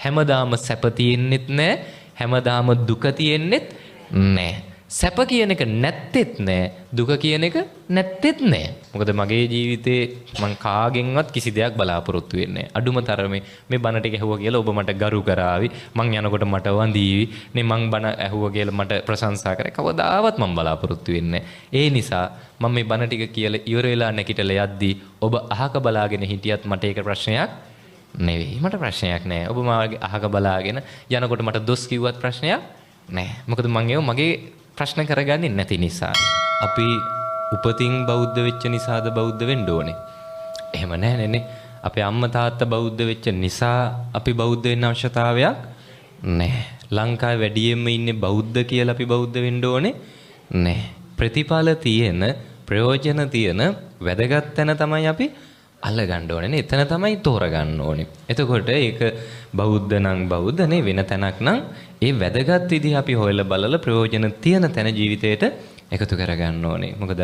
හැමදාම සැප තියෙන්නෙත් නැහැ. හැමදාම දුක තියෙන්නෙත් නැහැ. සැප කියන එක නැත්තේත් නැහැ. දුක කියන එක නැත්තේත් නැහැ. මොකද මගේ ජීවිතේ මං කාගෙන්වත් කිසි දෙයක් බලාපොරොත්තු වෙන්නේ නැහැ. අඩුම තරමේ මේ බණ ටික ඇහුවා කියලා ඔබ මට ගරු කරાવી. මං යනකොට මට වඳීවි. නේ මං බණ ඇහුවා කියලා මට ප්‍රශංසා කරේ. කවදාවත් මං බලාපොරොත්තු වෙන්නේ නැහැ. ඒ නිසා මම මේ බණ ටික කියලා ඉවර වෙලා නැගිටලා යද්දී ඔබ අහක බලාගෙන හිටියත් මට ඒක ප්‍රශ්නයක් නෙවෙයි. මට ප්‍රශ්නයක් නැහැ. ඔබ මාගේ අහක බලාගෙන යනකොට මට දොස් කිව්වත් ප්‍රශ්නයක් නැහැ. මොකද මං ඒව මගේ ප්‍රශ්න කරගන්නේ නැති නිසා. අපි උපතින් බෞද්ධ වෙච්ච නිසාද බෞද්ධ වෙන්න ඕනේ? එහෙම නැහැ නේ. අපේ අම්මා තාත්තා බෞද්ධ වෙච්ච නිසා අපි බෞද්ධ වෙන්න අවශ්‍යතාවයක් නැහැ. ලංකාවේ වැඩියෙන්ම ඉන්නේ බෞද්ධ කියලා අපි බෞද්ධ වෙන්න ඕනේ නැහැ. ප්‍රතිඵල තියෙන, ප්‍රයෝජන තියෙන වැදගත් තැන තමයි අපි අල්ලගන්න ඕනේ නේ. එතන තමයි තෝරගන්න ඕනේ. එතකොට ඒක බෞද්ධ නම් බෞද්ධ නේ, වෙන තැනක් නම් ඒ වැදගත් විදිහ අපි හොයලා බලලා ප්‍රයෝජන තියෙන තැන ජීවිතේට එකතු කරගන්න ඕනේ. මොකද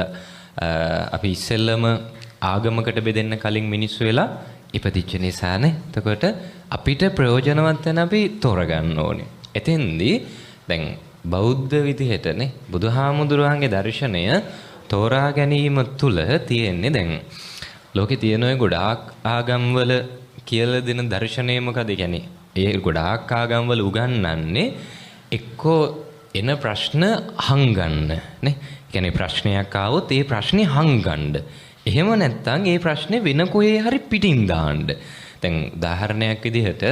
අපි ඉස්සෙල්ලම ආගමකට බෙදෙන්න කලින් මිනිස්සු වෙලා ඉපදිච්ච නිසානේ. එතකොට අපිට ප්‍රයෝජනවත් තැන අපි තෝරගන්න ඕනේ. එතෙන්දී දැන් බෞද්ධ විදිහටනේ බුදුහාමුදුරුවන්ගේ දර්ශනය තෝරා ගැනීම තුල තියෙන්නේ දැන් ලෝකේ තියෙන ඔය ගොඩාක් ආගම්වල කියලා දෙන දර්ශනය මොකද? කියන්නේ ඒ ගොඩාක් ආගම්වල උගන්වන්නේ එක්කෝ එන ප්‍රශ්න හංගන්න නේ. කියන්නේ ප්‍රශ්නයක් ආවොත් ඒ ප්‍රශ්නේ හංගන්න. එහෙම නැත්නම් ඒ ප්‍රශ්නේ වෙන කොහේ හරි පිටින් දාන්න. දැන් උදාහරණයක් විදිහට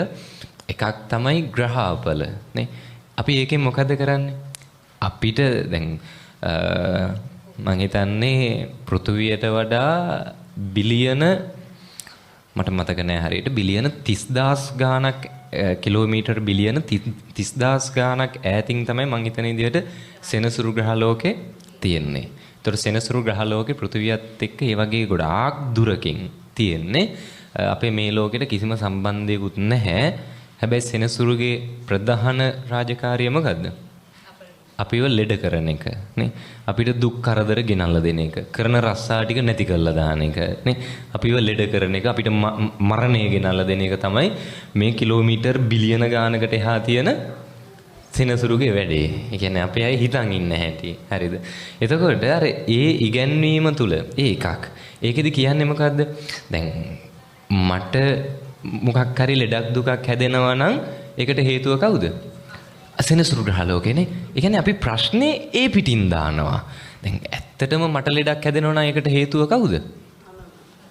එකක් තමයි ග්‍රහපල නේ. අපි ඒකෙන් මොකද කරන්නේ? අපිට දැන් මම හිතන්නේ පෘථුවියට වඩා බිලියන මට මතක නෑ හරියට බිලියන 30000 ගාණක් කිලෝමීටර් බිලියන 30000 ගාණක් ඈතින් තමයි මං හිතන විදිහට සෙනසුරු ග්‍රහලෝකේ තියෙන්නේ. ඒතර සෙනසුරු ග්‍රහලෝකේ පෘථිවියත් එක්ක ඒ වගේ ගොඩාක් දුරකින් තියෙන්නේ. අපේ මේ ලෝකෙට කිසිම සම්බන්ධයකුත් නැහැ. හැබැයි සෙනසුරුගේ ප්‍රධාන රාජකාරිය මොකද්ද? අපිව ලෙඩ කරන එක නේ. අපිට දුක් කරදර ගෙනල්ලා දෙන එක. කරන රස්සා ටික නැති කරලා දාන එක නේ. අපිව ලෙඩ කරන එක, අපිට මරණය ගෙනල්ලා දෙන එක තමයි මේ කිලෝමීටර් බිලියන ගානකට එහා තියෙන සෙනසුරුගේ වැඩේ. ඒ කියන්නේ අපේ අය හිතන් ඉන්න හැටි. හරිද? එතකොට අර ඒ ඉගැන්වීම තුල ඒ එකක්. ඒකෙදි කියන්නේ මොකද්ද? දැන් මට මොකක් හරි ලෙඩක් දුකක් හැදෙනවා නම් ඒකට හේතුව කවුද? සෙනසුරු ග්‍රහලෝකේනේ. ඒ කියන්නේ අපි ප්‍රශ්නේ ඒ පිටින් දානවා. දැන් ඇත්තටම මට ලෙඩක් හැදෙනවා නම් ඒකට හේතුව කවුද?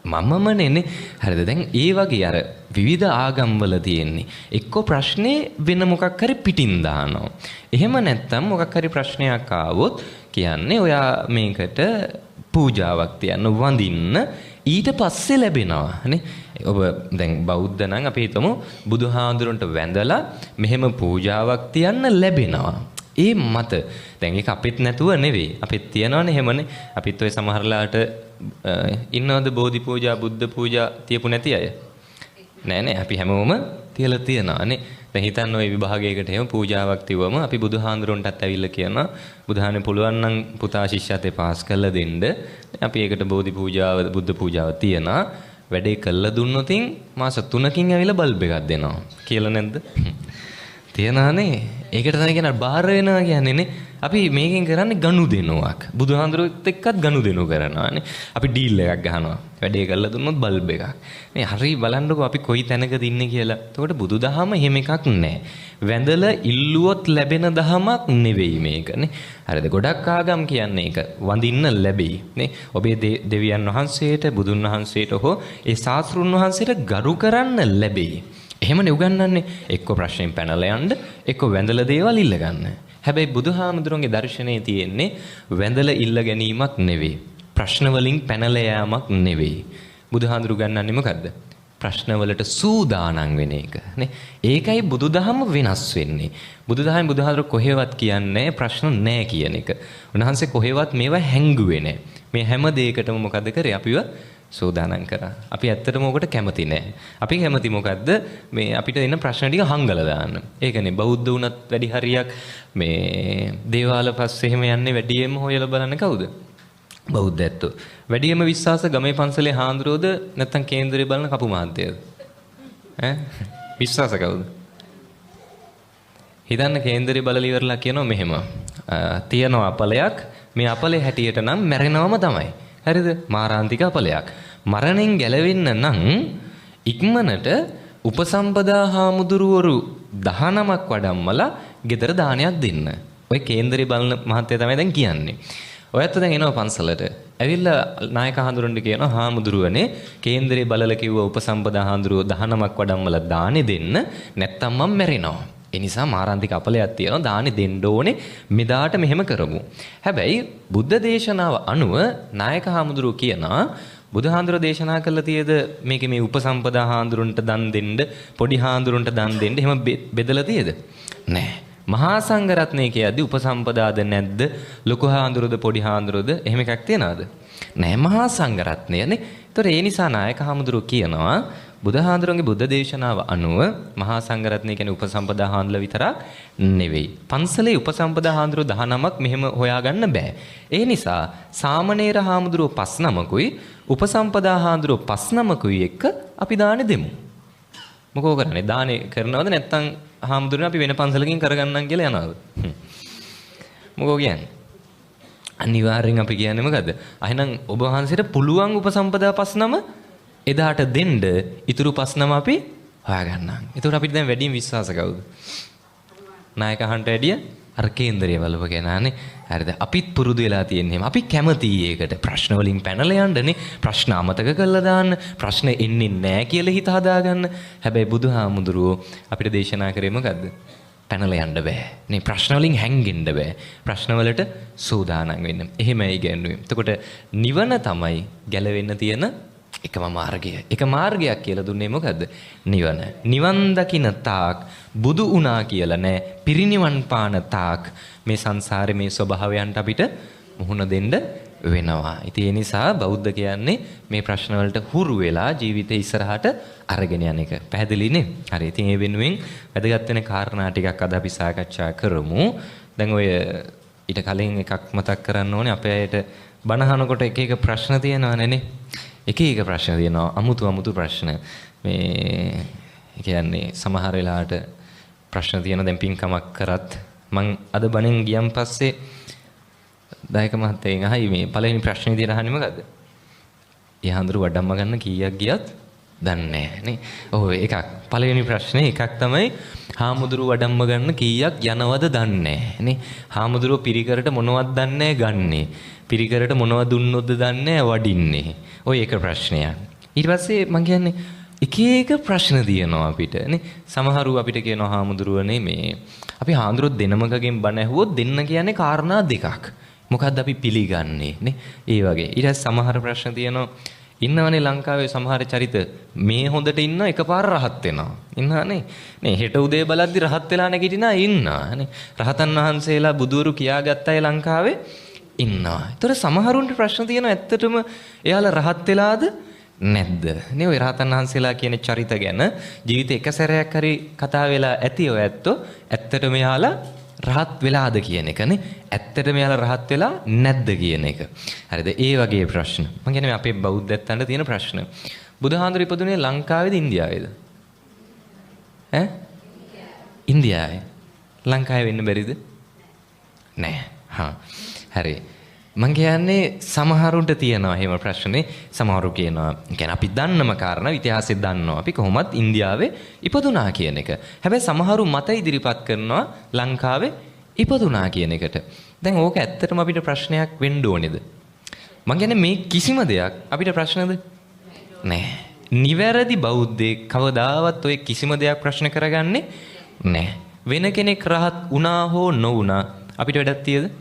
මමමනේ. හරිද? දැන් ඒ වගේ අර විවිධ ආගම්වල තියෙන්නේ එක්ක ප්‍රශ්නේ වෙන මොකක් හරි පිටින් දානවා. එහෙම නැත්නම් මොකක් හරි ප්‍රශ්නයක් ආවොත් කියන්නේ ඔයා මේකට පූජාවක් තියන්න වඳින්න ඊට පස්සේ ලැබෙනවා නේ. ඔබ දැන් බෞද්ධ නම් අපි හිතමු බුදුහාඳුරන්ට වැඳලා මෙහෙම පූජාවක් තියන්න ලැබෙනවා. ඒ මත දැන් ඒක අපිත් නැතුව නෙවෙයි. අපිත් තියනවනේ එහෙමනේ. අපිත් ඔය සමහරලාට ඉන්නවද බෝධි පූජා, බුද්ධ පූජා තියපු නැති අය? නෑ නේ. අපි හැමෝම තියලා තියනවානේ. දැන් හිතන්න ඔය විභාගයකට එහෙම පූජාවක් තියවම අපි බුදුහාඳුරන්ටත් ඇවිල්ලා කියනවා බුදුහානේ පුළුවන් නම් පුතා ශිෂ්‍යත්වේ පාස් කරලා දෙන්න. අපි ඒකට බෝධි පූජාව, බුද්ධ පූජාව තියනවා. වැඩේ කළා දුන්නොතින් මාස 3කින් ඇවිල්ලා බල්බ් එකක් දෙනවා කියලා නැද්ද? තියනානේ. ඒකට තමයි කියන්නේ බාහිර වෙනවා කියන්නේ නේ. අපි මේකෙන් කරන්නේ ගනුදෙනුවක්. බුදුහාඳුරුත් එක්කත් ගනුදෙනු කරනවානේ. අපි ඩීල් එකක් ගහනවා. වැඩේ කළා දුන්නොත් බල්බ් එකක්. මේ හරි බලන්නකෝ අපි කොයි තැනකද ඉන්නේ කියලා. එතකොට බුදුදහම එහෙම එකක් නැහැ. වැඳලා ඉල්ලුවොත් ලැබෙන දහමක් නෙවෙයි මේක නේ. හරිද? ගොඩක් ආගම් කියන්නේ ඒක වඳින්න ලැබෙයි නේ. ඔබේ දෙවියන් වහන්සේට, බුදුන් වහන්සේට හෝ ඒ ශාස්ත්‍රුන් වහන්සේට ගරු කරන්න ලැබෙයි. එහෙමනේ උගන්වන්නේ. එක්ක ප්‍රශ්නෙන් පැනලා යන්න, එක්ක වැඳලා දේවල් ඉල්ල ගන්න. හැබැයි බුදුහාමුදුරන්ගේ දර්ශනයේ තියෙන්නේ වැඳලා ඉල්ල ගැනීමක් නෙවෙයි. ප්‍රශ්න වලින් පැනලා යාමක් නෙවෙයි. බුදුහාඳුරු ගන්නන්නේ මොකද්ද? ප්‍රශ්න වලට සූදානම් වෙන එක නේ. ඒකයි බුදුදහම වෙනස් වෙන්නේ. බුදුදහම බුදුහාඳුරු කොහෙවත් කියන්නේ ප්‍රශ්න නැහැ කියන එක. උන්වහන්සේ කොහෙවත් මේවා හැංගුවේ නැහැ. මේ හැම දෙයකටම මොකද කරේ? අපිව සූදානම් කරා. අපි ඇත්තටම ඔකට කැමති නැහැ. අපි කැමති මොකද්ද? මේ අපිට එන ප්‍රශ්න ටික හංගලා දාන්න. ඒකනේ බෞද්ධ වුණත් වැඩි හරියක් මේ දේවාල පස්සේ එහෙම යන්නේ වැඩියෙන්ම හොයලා බලන්නේ කවුද? බෞද්ධයෝ. වැඩියෙන්ම විශ්වාස ගමේ පන්සලේ හාමුදුරුවෝද නැත්නම් කේන්දරේ බලන කපු මහත්තයද? විශ්වාස කවුද? හිතන්න කේන්දරේ බලලා ඉවරලා කියනවා මෙහෙම. තියනවා අපලයක්. මේ අපලේ හැටියට නම් මැරෙනවම තමයි. හරිද? මාරාන්තික අපලයක්. මරණයෙන් ගැලවෙන්න නම් ඉක්මනට උපසම්පදා හාමුදුරුවරු 19ක් වඩම්මලා ගෙදර දානයක් දෙන්න. ඔය කේන්දරේ බලන මහත්තයා තමයි දැන් කියන්නේ. ඔයත් දැන් එනවා පන්සලට. ඇවිල්ලා නායක හාමුදුරන්ට කියනවා හාමුදුරුවනේ කේන්දරේ බලලා කිව්ව උපසම්පදා හාමුදුරුව 19ක් වඩම්මලා දානෙ දෙන්න නැත්තම් මම මැරෙනවා. ඒ නිසා මාරාන්තික අපලයක් තියෙනවා දානෙ දෙන්න ඕනේ මෙදාට මෙහෙම කරමු. හැබැයි බුද්ධ දේශනාව අනුව නායක හාමුදුරුව කියනවා බුදුහාඳුර දේශනා කළා තියේද මේකේ මේ උපසම්පදා හාඳුරන්ට දන් දෙන්න පොඩි හාඳුරන්ට දන් දෙන්න එහෙම බෙදලා තියේද නෑ මහා සංඝරත්නය කියද්දි උපසම්පදාද නැද්ද ලොකු හාඳුරද පොඩි හාඳුරද එහෙම එකක් තියනවද නෑ මහා සංඝරත්නයනේ. ඒතර ඒ නිසා නායක හාමුදුරුව කියනවා බුදුහාඳුරන්ගේ බුද්ධ දේශනාව අනුව මහා සංඝරත්නය කියන්නේ උපසම්පදා හාඳුල විතරක් නෙවෙයි. පන්සලේ උපසම්පදා හාඳුරුව 19ක් මෙහෙම හොයාගන්න බෑ. ඒ නිසා සාමණේර හාමුදුරුව 5 නමකුයි උපසම්පදා හාමුදුරුව 5 නමකුයි එක්ක අපි දානේ දෙමු. මොකෝ කරන්නේ? දානේ කරනවද නැත්නම් හාමුදුරනේ අපි වෙන පන්සලකින් කරගන්නම් කියලා යනවද? මොකෝ කියන්නේ? අනිවාර්යෙන් අපි කියන්නේ මොකද්ද? එහෙනම් ඔබ වහන්සේට පුළුවන් උපසම්පදා 5 නම එදාට දෙන්න ඉතුරු 5 නම අපි හොයාගන්නම්. ඒකට අපිට දැන් වැඩිම විශ්වාස කවුද? නායක අහන්ට වැඩිය අර කේන්දරය බලව කෙනානේ. හරිද? අපිත් පුරුදු වෙලා තියෙන්නේ. අපි කැමතියි ඒකට. ප්‍රශ්න වලින් පැනලා යන්නනේ. ප්‍රශ්න අමතක කරලා දාන්න. ප්‍රශ්න එන්නේ නැහැ කියලා හිත හදාගන්න. හැබැයි බුදුහාමුදුරුවෝ අපිට දේශනා කරේ මොකද්ද? පැනලා යන්න බෑ. නේ ප්‍රශ්න වලින් හැංගෙන්න බෑ. ප්‍රශ්න වලට සූදානම් වෙන්න. එහෙමයි ඉගෙනුවේ. එතකොට නිවන තමයි ගැලවෙන්න තියෙන එකම මාර්ගය. එක මාර්ගයක් කියලා දුන්නේ මොකද්ද? නිවන. නිවන් දකින්න තාක් බුදු උනා කියලා නෑ. පිරිනිවන් පාන තාක් මේ සංසාරේ මේ ස්වභාවයන්ට අපිට මුහුණ දෙන්න වෙනවා. ඉතින් ඒ නිසා බෞද්ධ කියන්නේ මේ ප්‍රශ්න වලට හුරු වෙලා ජීවිතේ ඉස්සරහට අරගෙන යන එක. පැහැදිලිනේ? හරි. ඉතින් ඒ වෙනුවෙන් වැදගත් වෙන කාරණා ටිකක් අද අපි සාකච්ඡා කරමු. දැන් ඔය ඊට කලින් එකක් මතක් කරන්න ඕනේ. අපේ අයට බණහනකොට එක එක ප්‍රශ්න තියෙනවනේ නේ. එක එක ප්‍රශ්න තියෙනවා. අමුතු ප්‍රශ්න. මේ කියන්නේ සමහර වෙලාවට ප්‍රශ්න තියෙන දැන් පින්කමක් කරත් මං අද බණෙන් ගියන් පස්සේ දායක මහත්තයෙන් අහයි මේ පළවෙනි ප්‍රශ්නේ විදියට අහන්නේ මොකද්ද? යහඳුරු වඩම්ම ගන්න කීයක් ගියත් දන්නේ නැහැ නේ. ඔව් එකක්. පළවෙනි ප්‍රශ්නේ එකක් තමයි හාමුදුරු වඩම්ම ගන්න කීයක් යනවද දන්නේ නැහැ නේ. හාමුදුරුව පිරිකරට මොනවද දන්නේ ගන්නේ. පිරිකරට මොනවද දුන්නොත්ද දන්නේ වඩින්නේ. ඔය එක ප්‍රශ්නයක්. ඊට පස්සේ මං කියන්නේ එක එක ප්‍රශ්න තියෙනවා අපිට නේ. සමහරු අපිට කියනවා හාමුදුරුවනේ මේ අපි හාමුදුරුවෝ දෙනමකගෙන් බණ ඇහුවොත් දෙන්න කියන්නේ කාරණා දෙකක්. මොකද්ද අපි පිළිගන්නේ නේ? ඒ වගේ. ඊට පස්සේ සමහර ප්‍රශ්න තියෙනවා ඉන්නවනේ ලංකාවේ සමහර චරිත මේ හොඳට ඉන්න එකපාර රහත් වෙනවා. ඉන්නවනේ. නේ හෙට උදේ බලද්දි රහත් වෙලා නැගිටිනා ඉන්නවා නේ. රහතන් වහන්සේලා බුදුරු කියාගත්ත අය ලංකාවේ ඉන්නවා. ඒතර සමහරුන්ට ප්‍රශ්න තියෙනවා ඇත්තටම එයාලා රහත් වෙලාද නැද්ද? නේ ඔය රහතන් වහන්සේලා කියන චරිත ගැන ජීවිතේ එක සැරයක් හරි කතා වෙලා ඇති ඔය ඇත්තෝ ඇත්තටම එයාලා රහත් වෙලාද කියන එකනේ. ඇත්තටම එයාලා රහත් වෙලා නැද්ද කියන එක. හරිද? ඒ වගේ ප්‍රශ්න. මම කියන්නේ අපේ බෞද්ධයන්ට තියෙන ප්‍රශ්න. බුදුහාඳුර ඉපදුනේ ලංකාවේද ඉන්දියාවේද? ඈ? ඉන්දියාවේ. ලංකාවේ වෙන්න බැරිද? නෑ. හා. හරි. මං කියන්නේ සමහරුන්ට තියෙනවා එහෙම ප්‍රශ්නේ. සමහරු කියනවා කියන්නේ අපි දන්නම කාරණා ඉතිහාසෙත් දන්නවා. අපි කොහොමත් ඉන්දියාවේ ඉපදුනා කියන එක. හැබැයි සමහරු මත ඉදිරිපත් කරනවා ලංකාවේ ඉපදුනා කියන එකට. දැන් ඕක ඇත්තටම අපිට ප්‍රශ්නයක් වෙන්න ඕනේද? මං කියන්නේ මේ කිසිම දෙයක් අපිට ප්‍රශ්නද? නෑ. නිවැරදි බෞද්ධයෙක් කවදාවත් ඔය කිසිම දෙයක් ප්‍රශ්න කරගන්නේ නෑ. වෙන කෙනෙක් රහත් වුණා හෝ නොවුණා අපිට වැඩක් තියද?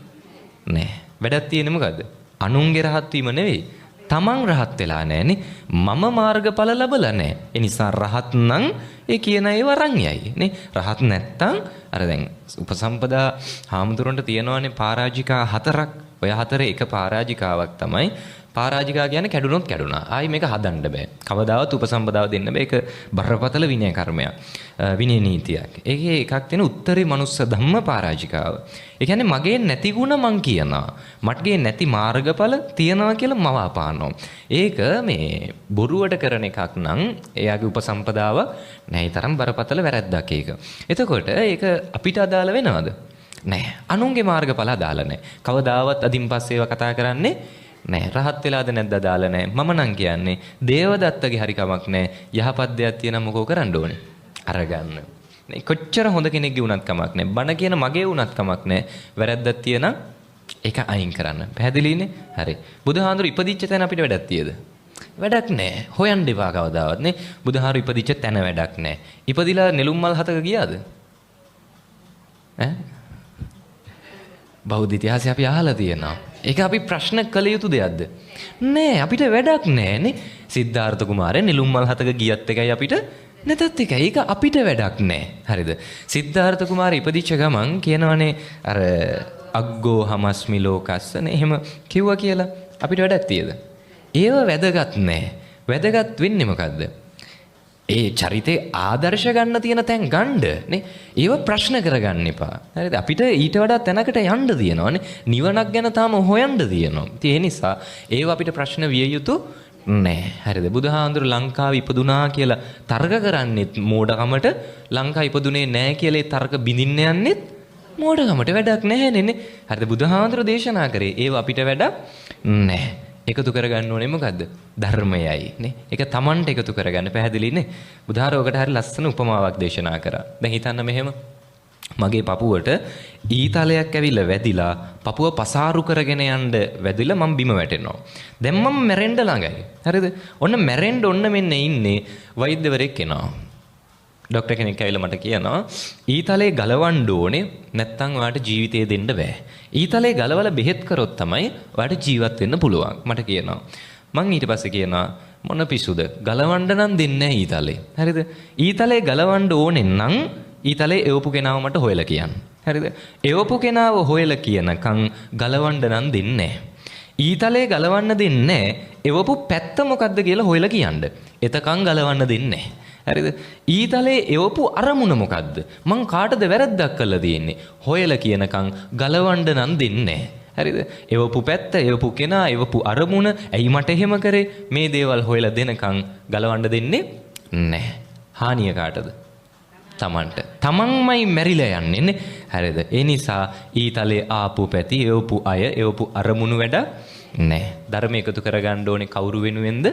නෑ. වැඩක් තියෙන්නේ මොකද්ද? අනුන්ගේ රහත් වීම නෙවෙයි. තමන් රහත් වෙලා නැහනේ. මම මාර්ගඵල ලැබලා නැහැ. ඒ නිසා රහත් නම් ඒ කියන ඒවා අරන් යයි නේ. රහත් නැත්තම් අර දැන් උපසම්පදා හාමුදුරන්ට තියෙනවානේ පරාජිකා 4ක්. ඔය 4 එක පරාජිකාවක් තමයි පරාජිකා කියන්නේ කැඩුනොත් කැඩුනා. ආයි මේක හදන්න බෑ. කවදාවත් උපසම්පදාව දෙන්න බෑ. ඒක බරපතල විනය කර්මයක්. විනය නීතියක්. ඒකේ එකක් තියෙන උත්තරී මනුස්ස ධම්ම පරාජිකාව. ඒ කියන්නේ මගේ නැති ಗುಣ මං කියනවා. මටගේ නැති මාර්ගඵල තියනවා කියලා මව අපානවා. ඒක මේ බොරුවට කරන එකක් නම් එයාගේ උපසම්පදාව නැයි තරම් බරපතල වැරැද්දක් ඒක. එතකොට ඒක අපිට අදාළ වෙනවද? නැහැ. අනුන්ගේ මාර්ගඵල අදාළ නැහැ. කවදාවත් අදින් පස්සේ ඒවා කතා කරන්නේ නැහැ. රහත් වෙලාද නැද්ද අදාළ නැහැ. මම නම් කියන්නේ දේවදත්තගේ හරි කමක් නැහැ. යහපත් දෙයක් තියෙනම් මොකෝ කරන්න ඕනේ? අරගන්න. කොච්චර හොඳ කෙනෙක්ගේ වුණත් කමක් නැහැ. බණ කියන මගේ වුණත් කමක් නැහැ. වැරද්දක් තියෙනම් ඒක අයින් කරන්න. පැහැදිලිනේ? හරි. බුදුහාඳුරු ඉපදිච්ච තැන අපිට වැඩක් තියද? වැඩක් නැහැ. හොයන්න එපා කවදාවත් නේ. බුදුහාරු ඉපදිච්ච තැන වැඩක් නැහැ. ඉපදිලා නෙළුම් මල් හතක ගියාද? ඈ? බෞද්ධ ඉතිහාසය අපි අහලා තියෙනවා. ඒක අපි ප්‍රශ්න කළ යුතු දෙයක්ද? නෑ අපිට වැඩක් නෑ නේ. සිද්ධාර්ථ කුමාරයා නෙළුම් මල් හතක ගියත් එකයි අපිට නැතත් එකයි. ඒක අපිට වැඩක් නෑ. හරිද? සිද්ධාර්ථ කුමාරයා ඉපදිච්ච ගමන් කියනවනේ අර අග්ගෝ හමස්මි ලෝකස්ස නේ එහෙම කිව්වා කියලා. අපිට වැඩක් තියද? ඒව වැදගත් නෑ. වැදගත් වෙන්නේ මොකද්ද? ඒ චරිතේ ආදර්ශ ගන්න තියෙන තැන් ගන්න නේ. ඒව ප්‍රශ්න කරගන්න එපා. හරිද? අපිට ඊට වඩා තැනකට යන්න තියෙනවානේ. නිවනක් ගැන තාම හොයන්න තියෙනවා. ඒ නිසා ඒව අපිට ප්‍රශ්න විය යුතු නෑ. හරිද? බුදුහාඳුරු ලංකාවේ ඉපදුනා කියලා තර්ක කරන්නේත් මෝඩකමට, ලංකාව ඉපදුනේ නෑ කියලා ඒ තර්ක බිඳින්න යන්නේත් මෝඩකමට. වැඩක් නැහැනේ නේ. හරිද? බුදුහාඳුරු දේශනා කරේ ඒව අපිට වැඩක් නෑ. එකතු කරගන්න ඕනේ මොකද්ද? ධර්මයයි නේ. ඒක Tamanට එකතු කරගන්න පැහැදිලි නේ. බුදුහාරෝකට හරි ලස්සන උපමාවක් දේශනා කරා. දැන් හිතන්න මෙහෙම මගේ පපුවට ඊතලයක් ඇවිල්ලා වැදිලා පපුව පසාරු කරගෙන යන්න වැදිලා මම බිම වැටෙනවා. දැන් මම මැරෙන්න ළඟයි. හරිද? ඔන්න මැරෙන්න ඔන්න මෙන්න ඉන්නේ වෛද්‍යවරයෙක් එනවා. ડોක්ටර් කෙනෙක් ඇවිල්ලා මට කියනවා ඊතලේ ගලවන්න ඕනේ නැත්නම් ඔයාට ජීවිතය දෙන්න බෑ. ඊතලේ ගලවලා බෙහෙත් කරොත් තමයි ඔයාට ජීවත් වෙන්න පුළුවන්. මට කියනවා. මං ඊට පස්සේ කියනවා මොන පිසුද? ගලවන්න නම් දෙන්නේ නැහැ ඊතලේ. හරිද? ඊතලේ ගලවන්න ඕනේ නම් ඊතලේ එවපු කෙනාව මට හොයලා කියන්න. හරිද? එවපු කෙනාව හොයලා කියනකම් ගලවන්න නම් දෙන්නේ නැහැ. ඊතලේ ගලවන්න දෙන්නේ නැහැ. එවපු පැත්ත මොකද්ද කියලා හොයලා කියන්න. එතකන් ගලවන්න දෙන්නේ නැහැ. හරිද? ඊතලේ එවපු අරමුණ මොකද්ද? මං කාටද වැරද්දක් කළා තියෙන්නේ? හොයලා කියනකම් ගලවන්න නම් දෙන්නේ නැහැ. හරිද? එවපු පැත්ත, එවපු කෙනා, එවපු අරමුණ, ඇයි මට එහෙම කරේ? මේ දේවල් හොයලා දෙනකම් ගලවන්න දෙන්නේ නැහැ. හානිය කාටද? Tamanට. Tamanමයි මැරිලා යන්නේ නේ. හරිද? ඒ නිසා ඊතලේ ආපු පැති, එවපු අය, එවපු අරමුණු වැඩ නැහැ. ධර්ම එකතු කරගන්න ඕනේ කවුරු වෙනුවෙන්ද?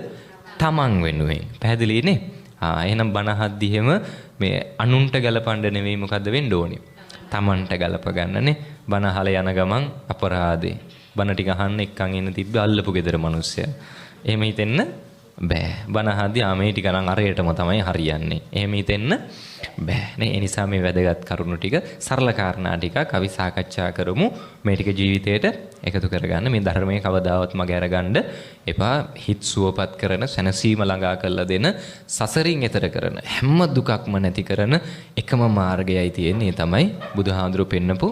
Taman වෙනුවෙන්. පැහැදිලි නේ? එහෙනම් බණහද්දි එහෙම මේ අනුන්ට ගලපන්න නෙවෙයි මොකද්ද වෙන්න ඕනේ? Tamanට ගලප ගන්නනේ. බණ අහලා යන ගමන් අපරාදේ. බණ ටික අහන්න එක්කන් එන්න තිබ්බ අල්ලපු ගෙදර මිනිස්සයා. එහෙම හිතෙන්න බෑ. බණ අහද්දි මේ ටික නම් අරයටම තමයි හරියන්නේ. එහෙම හිතෙන්න බෑ. නේ ඒ නිසා මේ වැදගත් කරුණු ටික සරල කාරණා ටිකක් අපි සාකච්ඡා කරමු. මේ ටික ජීවිතේට එකතු කරගන්න. මේ ධර්මයේ කවදාවත් මග අරගන්න එපා. හිත සුවපත් කරන, සැනසීම ළඟා කරලා දෙන, සසරින් එතර කරන, හැම දුකක්ම නැති කරන එකම මාර්ගයයි තියෙන්නේ. තමයි බුදුහාඳුරු පෙන්නපු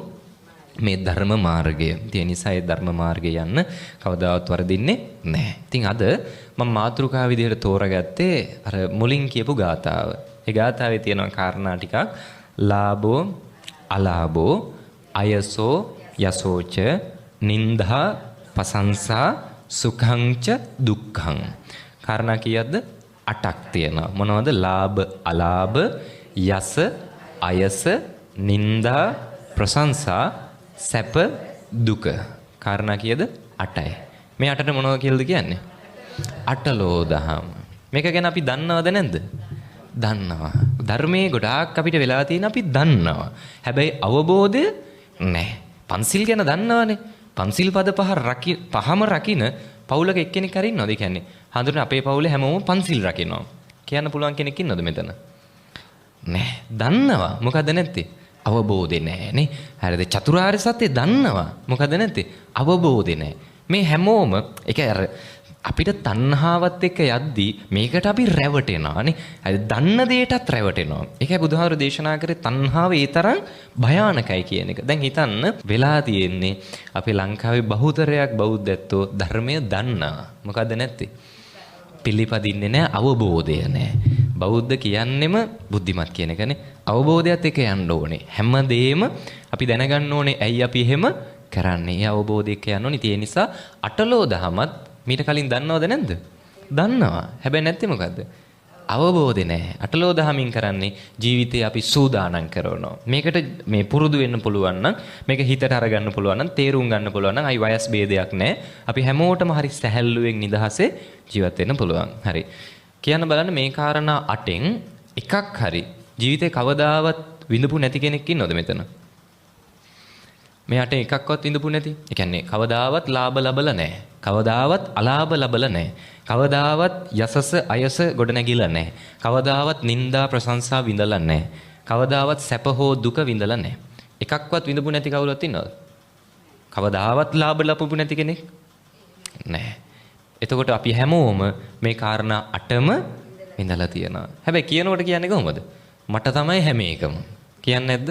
මේ ධර්ම මාර්ගය. ඒ නිසා ඒ ධර්ම මාර්ගය යන්න කවදාවත් වරදින්නේ නැහැ. ඉතින් අද මම මාතෘකා විදිහට තෝරගත්තේ අර මුලින් කියපු ගාථාව. ඒ ගාථාවේ තියෙන කාරණා ටිකක් ලාභෝ අලාභෝ අයසෝ යසෝච නින්දා පසංසා සුඛංච දුක්ඛං. කාරණා කීයක්ද? 8ක් තියෙනවා. මොනවද? ලාභ අලාභ යස අයස නින්දා ප්‍රශංසා සැප දුක. කාරණා කීයද? 8යි. මේ 8ට මොනවද කියලාද කියන්නේ? අටලෝ දහම. මේක ගැන අපි දන්නවද නැද්ද? දන්නවා. ධර්මයේ ගොඩාක් අපිට වෙලා තියෙන අපි දන්නවා. හැබැයි අවබෝධය නැහැ. පන්සිල් ගැන දන්නවනේ. පන්සිල් පද පහම රකින්න පවුලක එක්කෙනෙක් හරි ඉන්නවද? ඒ කියන්නේ හඳුනන අපේ පවුලේ හැමෝම පන්සිල් රකින්නවා. කියන්න පුළුවන් කෙනෙක් ඉන්නවද මෙතන? නැහැ. දන්නවා. මොකද නැත්තේ? අවබෝධේ නැහැ නේ. හරිද? චතුරාර්ය සත්‍ය දන්නවා. මොකද නැත්තේ? අවබෝධේ නැහැ. මේ හැමෝම ඒක අර අපිට තණ්හාවත් එක්ක යද්දී මේකට අපි රැවටෙනවානේ. හරි දන්න දෙයටත් රැවටෙනවා. ඒකයි බුදුහාමුදුරු දේශනා කරේ තණ්හාව ඒ තරම් භයානකයි කියන එක. දැන් හිතන්න වෙලා තියෙන්නේ අපේ ලංකාවේ බහුතරයක් බෞද්ධත්වෝ ධර්මය දන්නා. මොකද්ද නැත්තේ? පිළිපදින්නේ නැහැ, අවබෝධය නැහැ. බෞද්ධ කියන්නෙම බුද්ධිමත් කියන එකනේ. අවබෝධයත් එක්ක යන්න ඕනේ. හැමදේම අපි දැනගන්න ඕනේ ඇයි අපි එහෙම කරන්නේ. ඒ අවබෝධය එක්ක යන්න ඕනේ. ඒ නිසා අටලෝ දහමත් මීට කලින් දන්නවද නැද්ද? දන්නවා. හැබැයි නැත්තේ මොකද්ද? අවබෝධය නැහැ. අටලෝ දහමින් කරන්නේ ජීවිතේ අපි සූදානම් කරනවා. මේකට මේ පුරුදු වෙන්න පුළුවන් නම් මේක හිතට අරගන්න පුළුවන් නම් තේරුම් ගන්න පුළුවන් නම් අයි වයස් ભેදයක් නැහැ. අපි හැමෝටම හරි සැහැල්ලුවෙන් නිදහසේ ජීවත් වෙන්න පුළුවන්. හරි. කියන්න බලන්න මේ කාරණා 8න් එකක් හරි ජීවිතේ කවදාවත් විඳපු නැති කෙනෙක් ඉන්නවද මෙතන? මේ 8න් එකක්වත් විඳපු නැති. ඒ කියන්නේ කවදාවත් ලාභ ලබලා නැහැ. කවදාවත් අලාභ ලබලා නැහැ. කවදාවත් යසස අයස ගොඩ නැගිලා නැහැ. කවදාවත් නිന്ദා ප්‍රශංසා විඳලා නැහැ. කවදාවත් සැප හෝ දුක විඳලා නැහැ. එකක්වත් විඳපු නැති කවුරුත් ඉන්නවද? කවදාවත් ලාභ ලබපු නැති කෙනෙක් නැහැ. එතකොට අපි හැමෝම මේ කාරණා 8ම විඳලා තියෙනවා. හැබැයි කියනකොට කියන්නේ කොහොමද? මට තමයි හැම එකම. කියන්නේ නැද්ද?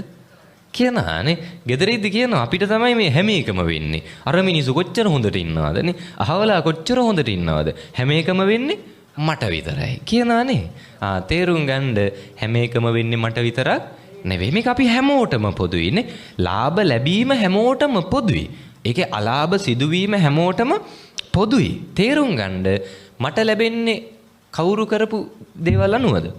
කියනහනේ ගෙදරින්දි කියනවා අපිට තමයි මේ හැම එකම වෙන්නේ. අර මිනිස්සු කොච්චර හොඳට ඉන්නවදනේ. අහවලා කොච්චර හොඳට ඉන්නවද. හැම එකම වෙන්නේ මට විතරයි. කියනහනේ. තේරුම් ගන්න හැම එකම වෙන්නේ මට විතරක් නෙවෙයි. මේක අපි හැමෝටම පොදුයිනේ. ලාභ ලැබීම හැමෝටම පොදුයි. ඒකේ අලාභ සිදුවීම හැමෝටම පොදුයි. තේරුම් ගන්න මට ලැබෙන්නේ කවුරු කරපු දේවල් අනුවද?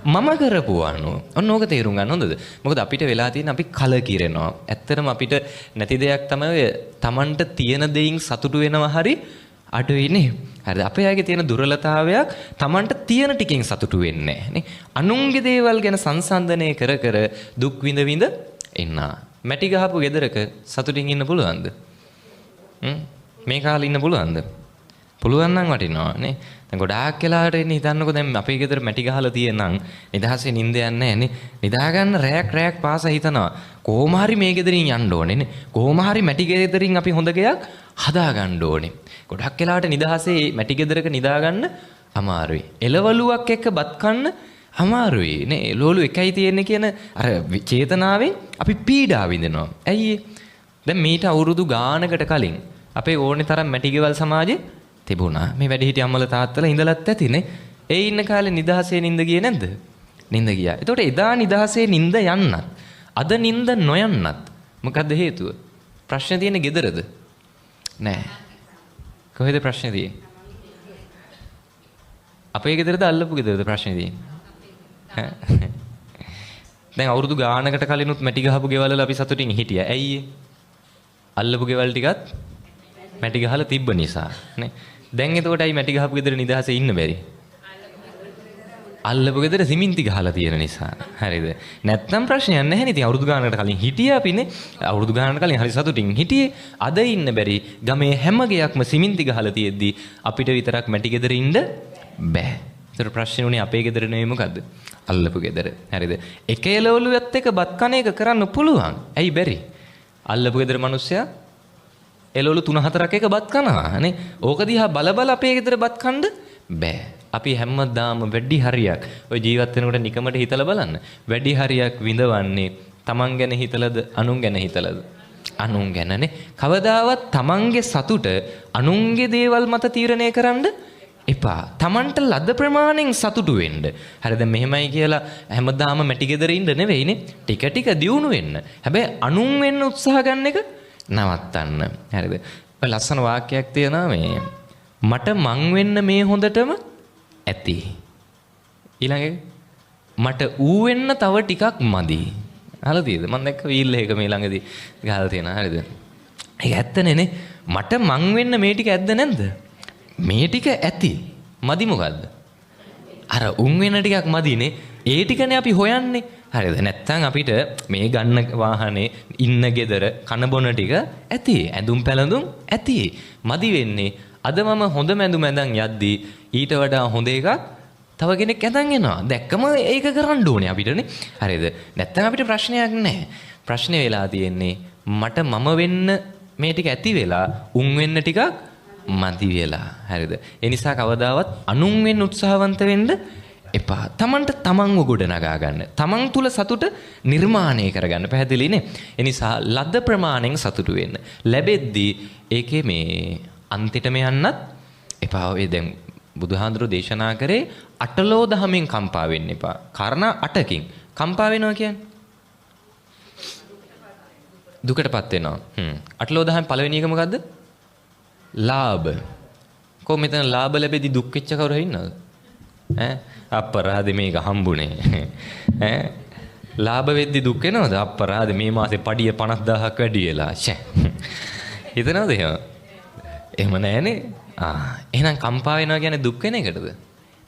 මම කරපු අනුව. ඔන්න ඕක තේරුම් ගන්න හොඳද? මොකද අපිට වෙලා තියෙන අපි කලකිරෙනවා. ඇත්තටම අපිට නැති දෙයක් තමයි Tamanට තියෙන දෙයින් සතුටු වෙනවා හරි අඩුයිනේ. හරිද? අපේ අයගේ තියෙන දුර්වලතාවයක් Tamanට තියෙන ටිකෙන් සතුටු වෙන්නේ නැහැ නේ. අනුන්ගේ දේවල් ගැන සංසන්දනය කර කර දුක් විඳ විඳ ඉන්නා. මැටි ගහපු ගෙදරක සතුටින් ඉන්න පුළුවන්ද? මේ කාලේ ඉන්න පුළුවන්ද? පුළුවන් නම් වටිනවා නේ. දැන් ගොඩාක් වෙලාවට එන්නේ හිතන්නකෝ දැන් අපේ ගෙදර මැටි ගහලා තියෙනනම් නිදහසේ නිින්ද යන්නේ නැහැ නේ. නිදා ගන්න රැයක් පාසා හිතනවා කොහොම හරි මේ ගෙදරින් යන්න ඕනේ නේ. කොහොම හරි මැටි ගෙදරින් අපි හොඳ ගයක් හදා ගන්න ඕනේ. ගොඩක් වෙලාවට නිදහසේ මැටි ගෙදරක නිදා ගන්න අමාරුයි. එළවලුවක් එක්ක බත් කන්න අමාරුයි නේ. එළවලු එකයි තියෙන්නේ කියන අර චේතනාවෙන් අපි පීඩා විඳිනවා. ඇයි දැන් මීට අවුරුදු ගානකට කලින් අපේ ඕනේ තරම් මැටි ගෙවල් සමාජේ තිබුණා. මේ වැඩිහිටි අම්මලා තාත්තලා ඉඳලත් ඇතිනේ. ඒ ඉන්න කාලේ නිදහසේ නිින්ද ගියේ නැද්ද? නිින්ද ගියා. ඒතකොට එදා නිදහසේ නිින්ද යන්නත් අද නිින්ද නොයන්නත් මොකද්ද හේතුව? ප්‍රශ්නේ තියෙන්නේ ගෙදරද? නෑ. කොහෙද ප්‍රශ්නේ තියෙන්නේ? අපේ ගෙදරද අල්ලපු ගෙදරද ප්‍රශ්නේ තියෙන්නේ? දැන් අවුරුදු ගානකට කලිනුත් මැටි ගහපු ගෙවල් වල අපි සතුටින් හිටියා. ඇයි ඒ? අල්ලපු ගෙවල් ටිකත් මැටි ගහලා තිබ්බ නිසා නේ. දැන් එතකොට අයි මැටි ගහපු ගෙදර නිදහසේ ඉන්න බැරි. අල්ලපු ගෙදර සිමෙන්ති ගහලා තියෙන නිසා. හරිද? නැත්තම් ප්‍රශ්නයක් නැහැ නේ. ඉතින් අවුරුදු ගානකට කලින් හිටියා අපිනේ. අවුරුදු ගානකට කලින් හරි සතුටින් හිටියේ. අද ඉන්න බැරි. ගමේ හැම ගෙයක්ම සිමෙන්ති ගහලා තියෙද්දි අපිට විතරක් මැටි ගෙදර ඉන්න බෑ. ඒතර ප්‍රශ්නේ උනේ අපේ ගෙදර නෙවෙයි මොකද්ද? අල්ලපු ගෙදර. හරිද? එක එළවලුවත් එක බත් කන එක කරන්න පුළුවන්. ඇයි බැරි? අල්ලපු ගෙදර මිනිස්සයා එළවලු 3-4ක් එක බත් කනවා නේ. ඕක දිහා බල අපේ ගෙදර බත් කන්න බෑ. අපි හැමදාම වැඩි හරියක් ඔය ජීවත් වෙනකොට නිකමට හිතලා බලන්න. වැඩි හරියක් විඳවන්නේ තමන් ගැන හිතලද අනුන් ගැන හිතලද? අනුන් ගැනනේ. කවදාවත් තමන්ගේ සතුට අනුන්ගේ දේවල් මත තීරණය කරන්න එපා. තමන්ට ලද ප්‍රමාණයෙන් සතුටු වෙන්න. හරිද? මෙහෙමයි කියලා හැමදාම මැටි ගෙදර ඉන්න නෙවෙයිනේ. ටික ටික දියුණු වෙන්න. හැබැයි අනුන් වෙන්න උත්සාහ ගන්න එක නවත්තන්න. හරිද? ඔය ලස්සන වාක්‍යයක් තියෙනවා මේ මට මං වෙන්න මේ හොඳටම ඇති. ඊළඟ මට ඌ වෙන්න තව ටිකක් මදි. අහලා තියෙද? මම දැක්ක වීල් එක මේ ළඟදී ගහලා තියෙනවා. හරිද? ඒක ඇත්තනේ නේ. මට මං වෙන්න මේ ටික ඇද්ද නැද්ද? මේ ටික ඇති. මදි මොකද්ද? අර උන් වෙන ටිකක් මදිනේ. ඒ ටිකනේ අපි හොයන්නේ. හරිද? නැත්තම් අපිට මේ ගන්න වාහනේ ඉන්න ගෙදර කන බොන ටික ඇති. ඇඳුම් පැළඳුම් ඇති. මදි වෙන්නේ අද මම හොඳ මැඳුම් ඇඳන් යද්දී ඊට වඩා හොඳ එකක් තව කෙනෙක් ඇඳන් එනවා. දැක්කම ඒක කරන්න ඕනේ අපිටනේ. හරිද? නැත්තම් අපිට ප්‍රශ්නයක් නැහැ. ප්‍රශ්නේ වෙලා තියෙන්නේ මට මම වෙන්න මේ ටික ඇති වෙලා උන් වෙන්න ටිකක් මදි වෙලා. හරිද? ඒ නිසා කවදාවත් අනුන් වෙන්න උත්සාහවන්ත වෙන්න එපා. තමන්ට තමන්ව ගොඩ නගා ගන්න. තමන් තුල සතුට නිර්මාණය කරගන්න. පැහැදිලිනේ? ඒ නිසා ලද ප්‍රමාණයෙන් සතුටු වෙන්න. ලැබෙද්දී ඒකේ මේ අන්තිටම යන්නත් එපා. ඔය දැන් බුදුහාඳුරෝ දේශනා කරේ අටලෝ දහමෙන් කම්පා වෙන්න එපා. කාරණා 8කින් කම්පා වෙනවා කියන්නේ දුකටපත් වෙනවා. අටලෝ දහම පළවෙනි එක මොකද්ද? ලාභ. කො මෙතන ලාභ ලැබෙද්දී දුක් වෙච්ච කවුරු හරි ඉන්නවද? ඈ අපරාධේ මේක හම්බුනේ. ඈ ලාභ වෙද්දී දුක් වෙනවද? අපරාධේ මේ මාසේ පඩිය 50000ක් වැඩි වෙලා. ෂේ. හිතනවද එහෙම? එහෙම නැහනේ. එහෙනම් කම්පා වෙනවා කියන්නේ දුක් වෙන එකටද?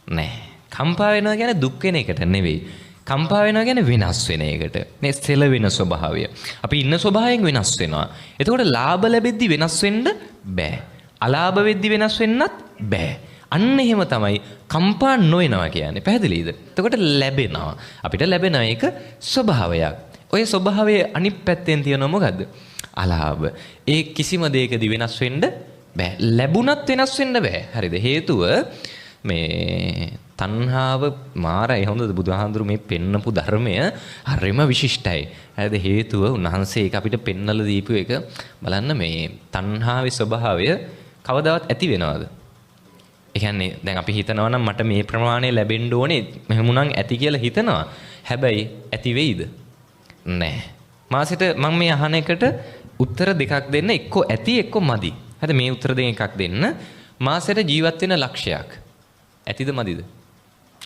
නෑ. කම්පා වෙනවා කියන්නේ දුක් වෙන එකට නෙවෙයි. කම්පා වෙනවා කියන්නේ වෙනස් වෙන එකට. නේ සෙල වෙන ස්වභාවය. අපි ඉන්න ස්වභාවයෙන් වෙනස් වෙනවා. එතකොට ලාභ ලැබෙද්දි වෙනස් වෙන්න බෑ. අලාභ වෙද්දි වෙනස් වෙන්නත් බෑ. අන්න එහෙම තමයි කම්පා නොවෙනවා කියන්නේ. පැහැදිලිද? එතකොට ලැබෙනවා. අපිට ලැබෙන එක ස්වභාවයක්. ඔය ස්වභාවයේ අනිත් පැත්තෙන් තියෙනව මොකද්ද? අලාභ. ඒ කිසිම දෙයකදී වෙනස් වෙන්න බෑ. ලැබුණත් වෙනස් වෙන්න බෑ. හරිද? හේතුව මේ තණ්හාව මාරයි. හොඳද? බුදුහාඳුරු මේ පෙන්නපු ධර්මය හරිම විශිෂ්ටයි. හරිද? හේතුව උන්වහන්සේ ඒක අපිට පෙන්නලා දීපු එක බලන්න මේ තණ්හාවේ ස්වභාවය කවදාවත් ඇති වෙනවද? ඒ කියන්නේ දැන් අපි හිතනවා නම් මට මේ ප්‍රමාණය ලැබෙන්න ඕනේ මෙහෙමුනම් ඇති කියලා හිතනවා. හැබැයි ඇති වෙයිද? නැහැ. මාසෙට මම මේ අහන එකට උත්තර දෙකක් දෙන්න. එක්ක ඇති එක්ක මදි. හරිද? මේ උත්තර දෙක එකක් දෙන්න. මාසෙට ජීවත් වෙන ලක්ෂයක්. ඇතිද මදිද?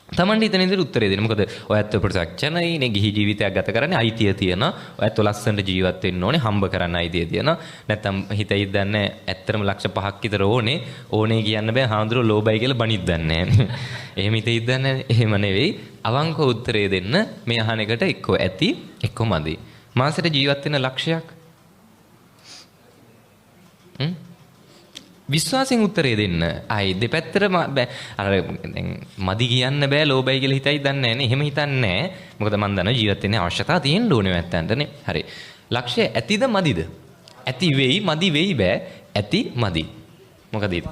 තමන්ට හිතන විදිහට උත්තරේ දෙන්න. මොකද ඔයත් ප්‍රසක්ෂණයිනේ ගිහි ජීවිතයක් ගත කරන්නේ අයිතිය තියෙනවා. ඔයත් ලස්සනට ජීවත් වෙන්න ඕනේ. හම්බ කරන්න අයිතිය තියෙනවා. නැත්තම් හිතයි දන්නේ ඇත්තටම ලක්ෂ 5ක් විතර ඕනේ කියන්න බෑ. හාමුදුරුවෝ ලෝභයි කියලා බණිත් දන්නේ නැහැ. එහෙම හිතයි දන්නේ එහෙම නෙවෙයි. අවංක උත්තරේ දෙන්න මේ අහන එකට එක්ක ඇති එක්ක මදි. මාසෙට ජීවත් වෙන ලක්ෂයක්. විශ්වාසයෙන් උත්තරේ දෙන්න. ආයි දෙපැත්තට අර දැන් මදි කියන්න බෑ ලෝභයි කියලා හිතයි දන්නේ නැහැ නේ. එහෙම හිතන්නේ නැහැ. මොකද මන් දන්නවා ජීවත් වෙන්න අවශ්‍යතාව තියෙන්න ඕනේ නැත්තන්ටනේ. හරි. ලක්ෂය ඇතිද මදිද? ඇති වෙයි මදි වෙයි බෑ. ඇති මදි. මොකද ඊට?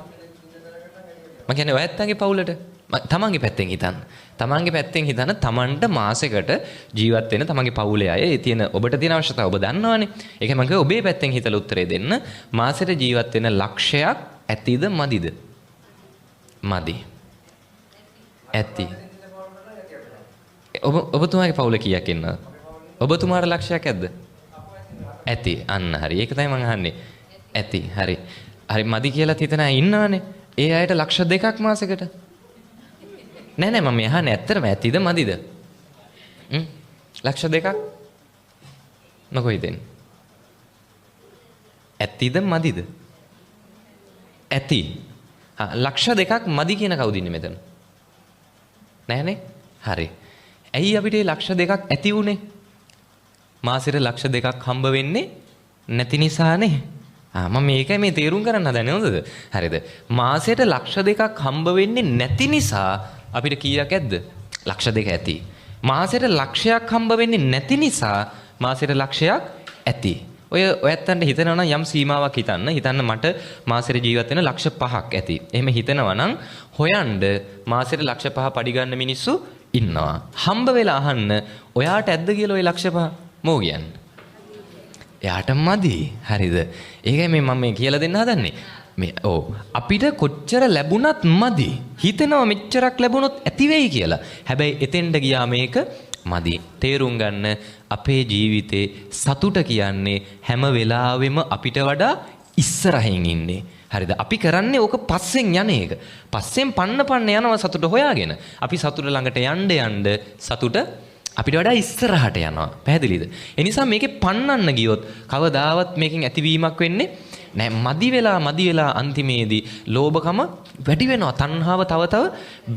මම කියන්නේ ඔයත්තන්ගේ පවුලට තමන්ගේ පැත්තෙන් හිතන්න. තමන්ගේ පැත්තෙන් හිතන තමන්ට මාසෙකට ජීවත් වෙන තමන්ගේ පවුලේ අය ඒ තියෙන ඔබට තියෙන අවශ්‍යතාව ඔබ දන්නවනේ. ඒකයි මම කිව්වේ ඔබේ පැත්තෙන් හිතලා උත්තරේ දෙන්න. මාසෙට ජීවත් වෙන ලක්ෂයක් ඇතිද මදිද? මදි. ඇති. ඔබතුමාගේ පවුල කීයක් ඉන්නවද? ඔබතුමාට ලක්ෂයක් ඇද්ද? ඇති. අන්න හරි. ඒක තමයි මම අහන්නේ. ඇති. හරි. හරි මදි කියලා හිතන අය ඉන්නවනේ. ඒ අයට ලක්ෂ 2ක් මාසෙකට නෑ මම අහන්නේ ඇත්තටම ඇතිද මදිද? ලක්ෂ 2ක් මොකෝ හිතෙන්නේ? ඇතිද මදිද? ඇති. ලක්ෂ 2ක් මදි කියන කවුද ඉන්නේ මෙතන? නෑනේ. හරි. ඇයි අපිට ලක්ෂ 2ක් ඇති උනේ? මාසෙට ලක්ෂ 2ක් හම්බ වෙන්නේ නැති නිසානේ. මම මේකයි මේ තේරුම් ගන්න හදන්නේ හොඳද? හරිද? මාසෙට ලක්ෂ 2ක් හම්බ වෙන්නේ නැති නිසා අපිට කීයක් ඇද්ද? ලක්ෂ 2 ඇති. මාසෙට ලක්ෂයක් හම්බ වෙන්නේ නැති නිසා මාසෙට ලක්ෂයක් ඇති. ඔයත්තන්ට හිතනවා නම් යම් සීමාවක් හිතන්න මට මාසෙට ජීවත් වෙන ලක්ෂ 5ක් ඇති. එහෙම හිතනවා නම් හොයන්න මාසෙට ලක්ෂ 5 පඩි ගන්න මිනිස්සු ඉන්නවා. හම්බ වෙලා අහන්න ඔයාට ඇද්ද කියලා ওই ලක්ෂ 5 මෝ කියන්නේ. එයාට මදි. හරිද? ඒකයි මම මේ කියලා දෙන්න හදන්නේ. අපිට කොච්චර ලැබුණත් මදි. හිතනවා මෙච්චරක් ලැබුණොත් ඇති වෙයි කියලා. හැබැයි එතෙන්ට ගියා මේක මදි. තේරුම් ගන්න අපේ ජීවිතේ සතුට කියන්නේ හැම වෙලාවෙම අපිට වඩා ඉස්සරහින් ඉන්නේ. හරිද? අපි කරන්නේ ඕක පස්සෙන් යන එක. පස්සෙන් පන්න යනවා සතුට හොයාගෙන. අපි සතුට ළඟට යන්න සතුට අපිට වඩා ඉස්සරහට යනවා. පැහැදිලිද? ඒ නිසා මේකේ පන්නන්න ගියොත් කවදාවත් මේකෙන් ඇතිවීමක් වෙන්නේ නෑ. මදි වෙලා අන්තිමේදී ලෝභකම වැඩි වෙනවා. තණ්හාව තව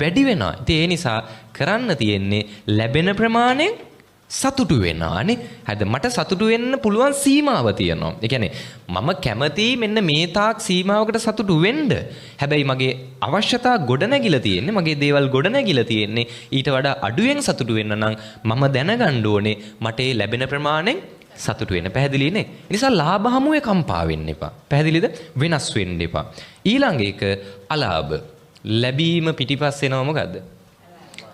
වැඩි වෙනවා. ඉතින් ඒ නිසා කරන්න තියෙන්නේ ලැබෙන ප්‍රමාණයෙන් සතුටු වෙනවානේ. හරිද? මට සතුටු වෙන්න පුළුවන් සීමාව තියෙනවා. ඒ කියන්නේ මම කැමතියි මෙන්න මේ තාක් සීමාවකට සතුටු වෙන්න. හැබැයි මගේ අවශ්‍යතා ගොඩනැගිලා තියෙන්නේ, මගේ දේවල් ගොඩනැගිලා තියෙන්නේ ඊට වඩා අඩුවෙන් සතුටු වෙන්න නම් මම දැනගන්න ඕනේ මට ඒ ලැබෙන ප්‍රමාණයෙන් සතුටු වෙන්න. පැහැදිලිනේ? ඒ නිසා ලාභ හමුවේ කම්පා වෙන්න එපා. පැහැදිලිද? වෙනස් වෙන්න එපා. ඊළඟ එක අලාභ. ලැබීම පිටිපස්ස එනවා මොකද්ද?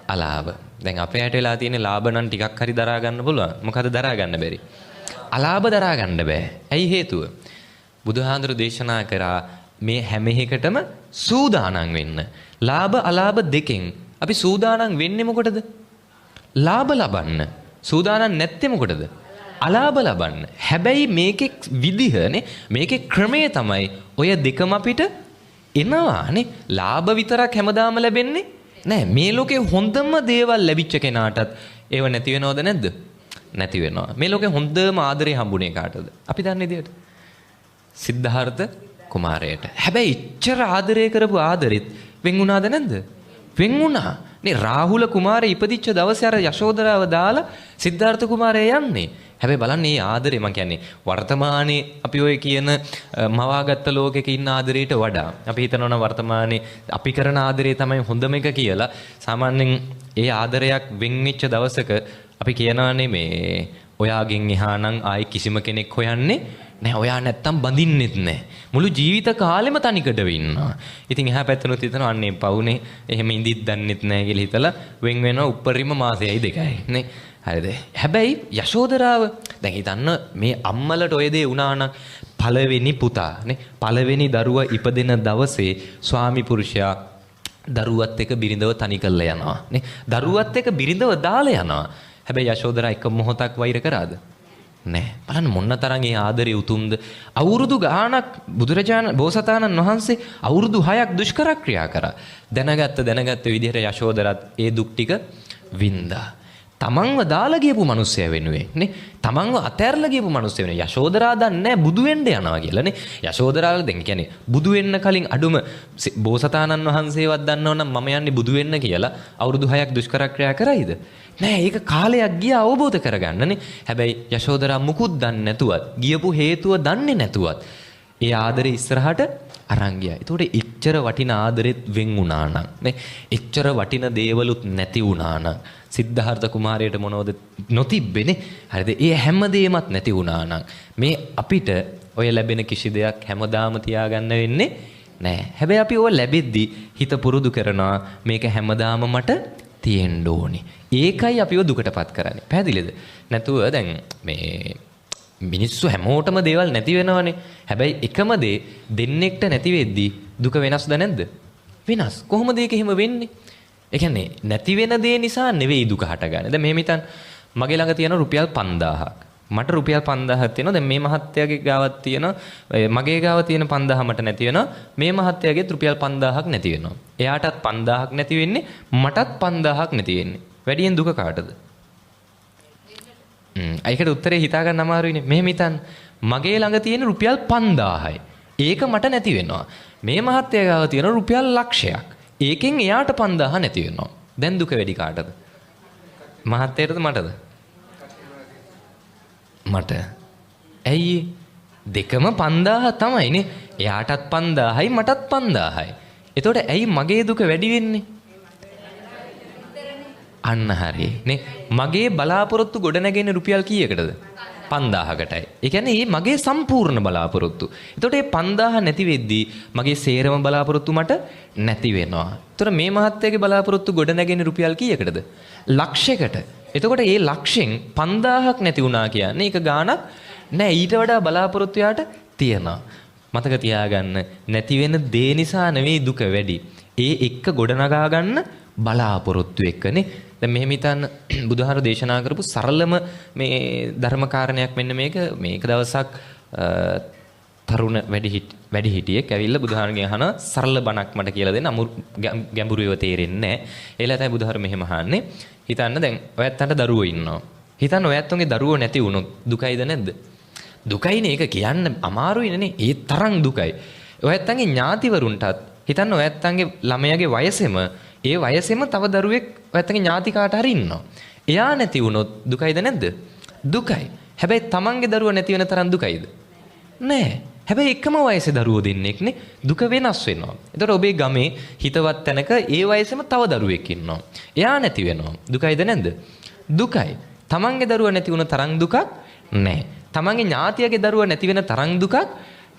අලාභ. දැන් අපේ ඇට වෙලා තියෙන ලාභ නම් ටිකක් හරි දරා ගන්න පුළුවන්. මොකද දරා ගන්න බැරි? අලාභ දරා ගන්න බෑ. ඇයි හේතුව? බුදුහාඳුරු දේශනා කරා මේ හැම එකටම සූදානම් වෙන්න. ලාභ අලාභ දෙකෙන් අපි සූදානම් වෙන්නේ මොකටද? ලාභ ලබන්න. සූදානම් නැත්තේ මොකටද? අලාභ ලබන්න. හැබැයි මේකේ විදිහනේ මේකේ ක්‍රමය තමයි ඔය දෙකම අපිට එනවානේ. ලාභ විතරක් හැමදාම ලැබෙන්නේ නෑ. මේ ලෝකේ හොඳම දේවල් ලැබිච්ච කෙනාටත් ඒව නැති වෙනවද නැද්ද? නැති වෙනවා. මේ ලෝකේ හොඳම ආදරේ හම්බුනේ කාටද? අපි දන්නේ විදියට සිද්ධාර්ථ කුමාරයට. හැබැයි ඉච්ඡර ආදරය කරපු ආදරෙත් වෙන් වුණාද නැද්ද? වෙන් වුණා. නේ රාහුල කුමාරයා ඉපදිච්ච දවසේ අර යශෝදරාව දාලා සිද්ධාර්ථ කුමාරයා යන්නේ. හැබැයි බලන්න මේ ආදරේ මම කියන්නේ වර්තමානයේ අපි ඔය කියන මවාගත්ත ලෝකෙක ඉන්න ආදරයට වඩා අපි හිතනවා වර්තමානයේ අපි කරන ආදරේ තමයි හොඳම එක කියලා. සාමාන්‍යයෙන් ඒ ආදරයක් වෙන් වෙච්ච දවසක අපි කියනවානේ මේ ඔයාගෙන් එහා නම් ආයි කිසිම කෙනෙක් හොයන්නේ නෑ. ඔයා නැත්තම් බඳින්නෙත් නෑ. මුළු ජීවිත කාලෙම තනිකඩ වෙන්නවා. ඉතින් එහා පැත්තනොත් හිතනවා අන්නේ පවුනේ එහෙම ඉඳිත් දන්නෙත් නෑ කියලා හිතලා වෙන් වෙනවා උපරිම මාසෙයි දෙකයි නේ. හරිද? හැබැයි යශෝදරාව දැන් හිතන්න මේ අම්මලට ඔය දේ වුණා නම් පළවෙනි පුතා නේ පළවෙනි දරුවා ඉපදෙන දවසේ ස්වාමි පුරුෂයා දරුවත් එක්ක බිරිඳව තනි කරලා යනවා නේ. දරුවත් එක්ක බිරිඳව දාලා යනවා. හැබැයි යශෝදරා එක මොහොතක් වෛර කරාද? නෑ. බලන්න මොන්න තරම් ඒ ආදරේ උතුම්ද. අවුරුදු ගාණක් බුදුරජාණන් බෝසතාණන් වහන්සේ අවුරුදු 6ක් දුෂ්කර ක්‍රියා කරා. දැනගත්ත විදිහට යශෝදරත් ඒ දුක් ටික වින්දා. තමන්ව දාලා ගියපු මිනිස්සයා වෙනුවෙන් නේ තමන්ව අතෑරලා ගියපු මිනිස්සයා වෙනුවෙන් යශෝදරා දන්නේ බුදු වෙන්න යනවා කියලා නේ. යශෝදරාල දැන් කියන්නේ බුදු වෙන්න කලින් අඩුම බෝසතාණන් වහන්සේවත් දන්නවනම් මම යන්නේ බුදු වෙන්න කියලා අවුරුදු 6ක් දුෂ්කර ක්‍රියා කරයිද? නෑ. ඒක කාලයක් ගියා අවබෝධ කරගන්නනේ. හැබැයි යශෝදරා මුකුත් දන්නේ නැතුවත් ගියපු හේතුව දන්නේ නැතුවත් ඒ ආදරේ ඉස්සරහට අරන් ගියා. ඒතකොට එච්චර වටින ආදරෙත් වෙන් වුණා නම් නේ එච්චර වටින දේවලුත් නැති වුණා නම් සිද්ධාර්ථ කුමාරයට මොනවද නොතිබ්බේනේ. හරිද? ඒ හැමදේමත් නැති වුණා නම් මේ අපිට ඔය ලැබෙන කිසි දෙයක් හැමදාම තියාගන්න වෙන්නේ නෑ. හැබැයි අපි ඔය ලැබෙද්දි හිත පුරුදු කරනවා මේක හැමදාම මට තියෙන්න ඕනේ. ඒකයි අපිව දුකටපත් කරන්නේ. පැහැදිලිද? නැතුව දැන් මේ මිනිස්සු හැමෝටම දේවල් නැති වෙනවනේ. හැබැයි එකම දේ දෙන්නෙක්ට නැති වෙද්දි දුක වෙනස්ද නැද්ද? වෙනස්. කොහොමද ඒක එහෙම වෙන්නේ? ඒ කියන්නේ නැති වෙන දේ නිසා නෙවෙයි දුක හටගන්නේ. දැන් මෙහෙම හිතන්න. මගේ ළඟ තියෙන රුපියල් 5000ක්. මට රුපියල් 5000ක් තියෙනවා. දැන් මේ මහත්තයාගේ ගාවක් තියෙන මගේ ගාව තියෙන 5000 මට නැති වෙනවා. මේ මහත්තයාගේත් රුපියල් 5000ක් නැති වෙනවා. එයාටත් 5000ක් නැති වෙන්නේ. මටත් 5000ක් නැති වෙන්නේ. වැඩියෙන් දුක කාටද? ඒකට උත්තරේ හිතා ගන්න අමාරුයිනේ. මෙහෙම හිතන්න. මගේ ළඟ තියෙන රුපියල් 5000යි. ඒක මට නැති වෙනවා. මේ මහත්තයා ගාව තියෙන රුපියල් ලක්ෂයක්. ඒකෙන් එයාට 5000 නැති වෙනවා. දැන් දුක වැඩි කාටද? මහත්තයාටද මටද? මට. ඇයි? දෙකම 5000 තමයිනේ. එයාටත් 5000යි මටත් 5000යි. එතකොට ඇයි මගේ දුක වැඩි වෙන්නේ? අන්න හරි නේ. මගේ බලාපොරොත්තු ගොඩනැගෙන රුපියල් කීයකටද? 5000කටයි. ඒ කියන්නේ මේ මගේ සම්පූර්ණ බලාපොරොත්තු. එතකොට මේ 5000 නැති වෙද්දී මගේ සේරම බලාපොරොත්තු මට නැති වෙනවා. එතකොට මේ මහත්තයාගේ බලාපොරොත්තු ගොඩනැගෙන රුපියල් කීයකටද? ලක්ෂයකට. එතකොට මේ ලක්ෂෙන් 5000ක් නැති වුණා කියන්නේ ඒක ගාණක් නෑ. ඊට වඩා බලාපොරොත්තු යාට තියෙනවා. මතක තියාගන්න නැති වෙන දේ නිසා නෙවෙයි දුක වැඩි. ඒ එක්ක ගොඩනගා ගන්න බලාපොරොත්තු එක්කනේ. දැන් මෙහෙම හිතන්න බුදුහාර දේශනා කරපු සරලම මේ ධර්ම කාරණයක් මෙන්න මේක දවසක් තරුණ වැඩි හිටියෙක් ඇවිල්ලා බුදුහාරගෙන් අහන සරල බණක් මට කියලා දෙන්න. ගැඹුරුව තේරෙන්නේ නැහැ. ඒලා තමයි බුදුහාර මෙහෙම අහන්නේ. හිතන්න දැන් ඔයත්තන්ට දරුවෝ ඉන්නවා. හිතන්න ඔයත්තන්ගේ දරුවෝ නැති වුණොත් දුකයිද නැද්ද? දුකයිනේ. ඒක කියන්න අමාරුයිනේ. ඒ තරම් දුකයි. ඔයත්තන්ගේ ඥාතිවරුන්ටත් හිතන්න ඔයත්තන්ගේ ළමයාගේ වයසෙම ඒ වයසෙම තව දරුවෙක් ඔයත්තන්ගේ ඥාති කාට හරි ඉන්නවා. එයා නැති වුණොත් දුකයිද නැද්ද? දුකයි. හැබැයි තමන්ගේ දරුවා නැති වෙන තරම් දුකයිද? නෑ. හැබැයි එකම වයසේ දරුවෝ දෙන්නෙක්නේ. දුක වෙනස් වෙනවා. එතකොට ඔබේ ගමේ හිතවත් තැනක ඒ වයසෙම තව දරුවෙක් ඉන්නවා. එයා නැති වෙනවා. දුකයිද නැද්ද? දුකයි. තමන්ගේ දරුවා නැති වුණ තරම් දුකක් නැහැ. තමන්ගේ ඥාතියගේ දරුවා නැති වෙන තරම් දුකක්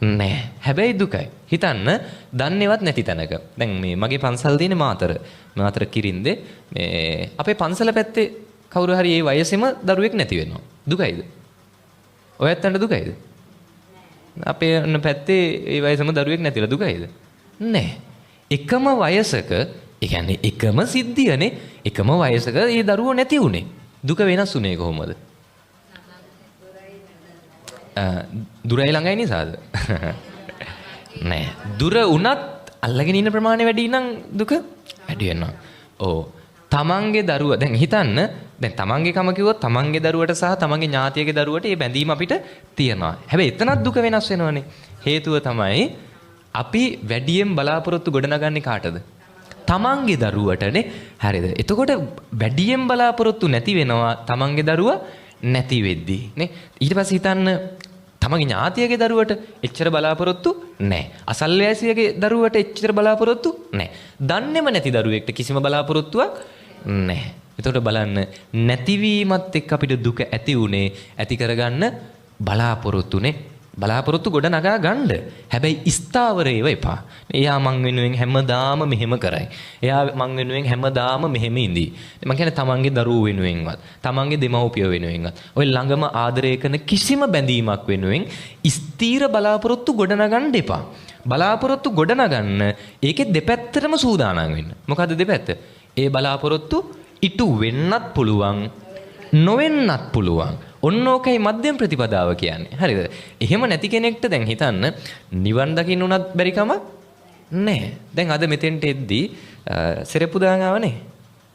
නැහැ. හැබැයි දුකයි. හිතන්න දන්නේවත් නැති තැනක. දැන් මේ මගේ පන්සල් තියෙන මාතර කිරින්දේ මේ අපේ පන්සල පැත්තේ කවුරු හරි ඒ වයසෙම දරුවෙක් නැති වෙනවා. දුකයිද? ඔයත් අන්න දුකයිද? අපේ අන්න පැත්තේ ඒ වයසෙම දරුවෙක් නැතිලා දුකයිද? නැහැ. එකම වයසක, ඒ කියන්නේ එකම සිද්ධියනේ, එකම වයසක ඒ දරුවෝ නැති උනේ. දුක වෙනස් උනේ කොහොමද? දුරයි ළඟයි නිසාද? නෑ. දුර උනත් අල්ලගෙන ඉන්න ප්‍රමාණය වැඩි නම් දුක වැඩි වෙනවා. ඕ. තමන්ගේ දරුවා දැන් හිතන්න දැන් තමන්ගේ කම කිව්වොත් තමන්ගේ දරුවට සහ තමන්ගේ ඥාතියගේ දරුවට මේ බැඳීම අපිට තියෙනවා. හැබැයි එතනත් දුක වෙනස් වෙනවනේ. හේතුව තමයි අපි වැඩියෙන් බලාපොරොත්තු ගොඩනගන්නේ කාටද? තමන්ගේ දරුවටනේ. හරිද? එතකොට වැඩියෙන් බලාපොරොත්තු නැති වෙනවා තමන්ගේ දරුවා නැති වෙද්දී නේ. ඊට පස්සේ හිතන්න තමන්ගේ ඥාතියගේ දරුවට එච්චර බලාපොරොත්තු නැහැ. අසල්වැසියගේ දරුවට එච්චර බලාපොරොත්තු නැහැ. දන්නේම නැති දරුවෙක්ට කිසිම බලාපොරොත්තුවක් නැහැ. එතකොට බලන්න නැතිවීමත් එක්ක අපිට දුක ඇති උනේ ඇති කරගන්න බලාපොරොත්තුනේ. බලාපොරොත්තු ගොඩ නගා ගන්න. හැබැයි ස්ථාවරේව එපා. එයා මං වෙනුවෙන් හැමදාම මෙහෙම කරයි. එයා මං වෙනුවෙන් හැමදාම මෙහෙම ඉඳී. මං කියන්නේ තමන්ගේ දරුවෝ වෙනුවෙන්වත්, තමන්ගේ දෙමව්පියෝ වෙනුවෙන්වත්, ඔය ළඟම ආදරය කරන කිසිම බැඳීමක් වෙනුවෙන් ස්ථීර බලාපොරොත්තු ගොඩ නගන්න එපා. බලාපොරොත්තු ගොඩ නගන්න ඒකේ දෙපැත්තටම සූදානම් වෙන්න. මොකද්ද දෙපැත්ත? ඒ බලාපොරොත්තු ඉටු වෙන්නත් පුළුවන්, නොවෙන්නත් පුළුවන්. ඔන්න ඕකයි මධ්‍යම ප්‍රතිපදාව කියන්නේ. හරිද? එහෙම නැති කෙනෙක්ට දැන් හිතන්න නිවන් දකින්න උනත් බැරි කමක් නැහැ. දැන් අද මෙතෙන්ට එද්දී සෙරෙප්පු දාන් ආවනේ.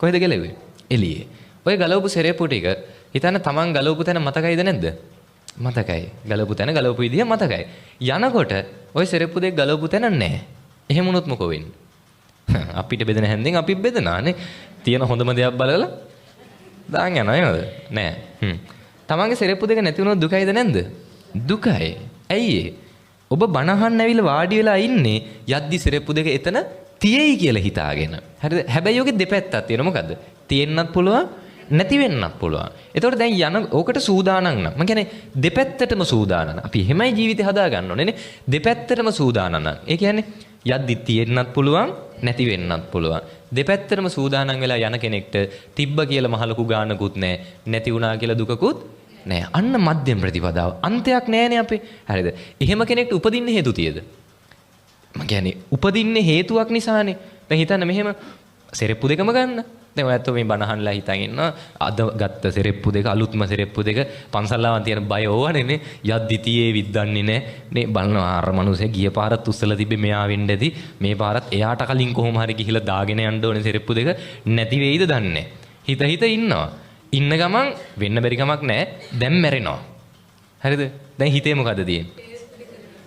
කොහෙද ගලෙව්වේ? එළියේ. ඔය ගලවපු සෙරෙප්පු ටික හිතන්න තමන් ගලවපු තැන මතකයිද නැද්ද? මතකයි. ගලවපු තැන ගලවපු විදිහ මතකයි. යනකොට ඔය සෙරෙප්පු දෙක ගලවපු තැන නැහැ. එහෙම වුණොත් මොකෝ වෙන්නේ? අපිට බෙදෙන හැන්දෙන් අපි බෙදනානේ. තියෙන හොඳම දෙයක් බලලා දාන් යනවා නේද? නෑ. තමන්ගේ සෙරෙප්පු දෙක නැති වුණොත් දුකයිද නැද්ද? දුකයි. ඇයි ඔබ බනහන්න ඇවිල්ලා වාඩි වෙලා ඉන්නේ යද්දි සෙරෙප්පු දෙක එතන තියෙයි කියලා හිතාගෙන. හරිද? හැබැයි ඔගේ දෙපැත්තක් තියෙනවා. මොකද්ද? තියෙන්නත් පුළුවන්, නැති වෙන්නත් පුළුවන්. එතකොට දැන් යන ඕකට සූදානම් නම් මම කියන්නේ දෙපැත්තටම සූදානම්. අපි එහෙමයි ජීවිතය හදා ගන්න ඕනේ නේ. දෙපැත්තටම සූදානම් නම්. ඒ කියන්නේ යද්දි තියෙන්නත් පුළුවන්, නැති වෙන්නත් පුළුවන්. දෙපැත්තටම සූදානම් වෙලා යන කෙනෙක්ට තිබ්බ කියලා මහ ලොකු ගානකුත් නැහැ. නැති වුණා කියලා දුකකුත් නෑ. අන්න මධ්‍යම ප්‍රතිපදාව. අන්තයක් නෑනේ අපේ. හරිද? එහෙම කෙනෙක්ට උපදින්න හේතු තියද? මම කියන්නේ උපදින්නේ හේතුවක් නිසානේ. දැන් හිතන්න මෙහෙම සෙරෙප්පු දෙකම ගන්න. දැන් ඔයත් මේ බනහන්ලා හිතන් ඉන්නවා අද ගත්ත සෙරෙප්පු දෙක අලුත්ම සෙරෙප්පු දෙක පන්සල්ලාවන් තියෙන බය ඕවනේ නේ. යද්දි තියේ විද්දන්නේ නෑ. නේ බලනවා අර මනුස්සය ගිය පාරත් උස්සලා තිබ්බේ මෙයා වෙන්න ඇති. මේ පාරත් එයාට කලින් කොහොම හරි ගිහිලා දාගෙන යන්න ඕනේ සෙරෙප්පු දෙක නැති වෙයිද දන්නේ. හිත ඉන්නවා. ඉන්න ගමන් වෙන්න බැරි කමක් නැහැ. දැන් මැරෙනවා. හරිද? දැන් හිතේ මොකද තියෙන්නේ?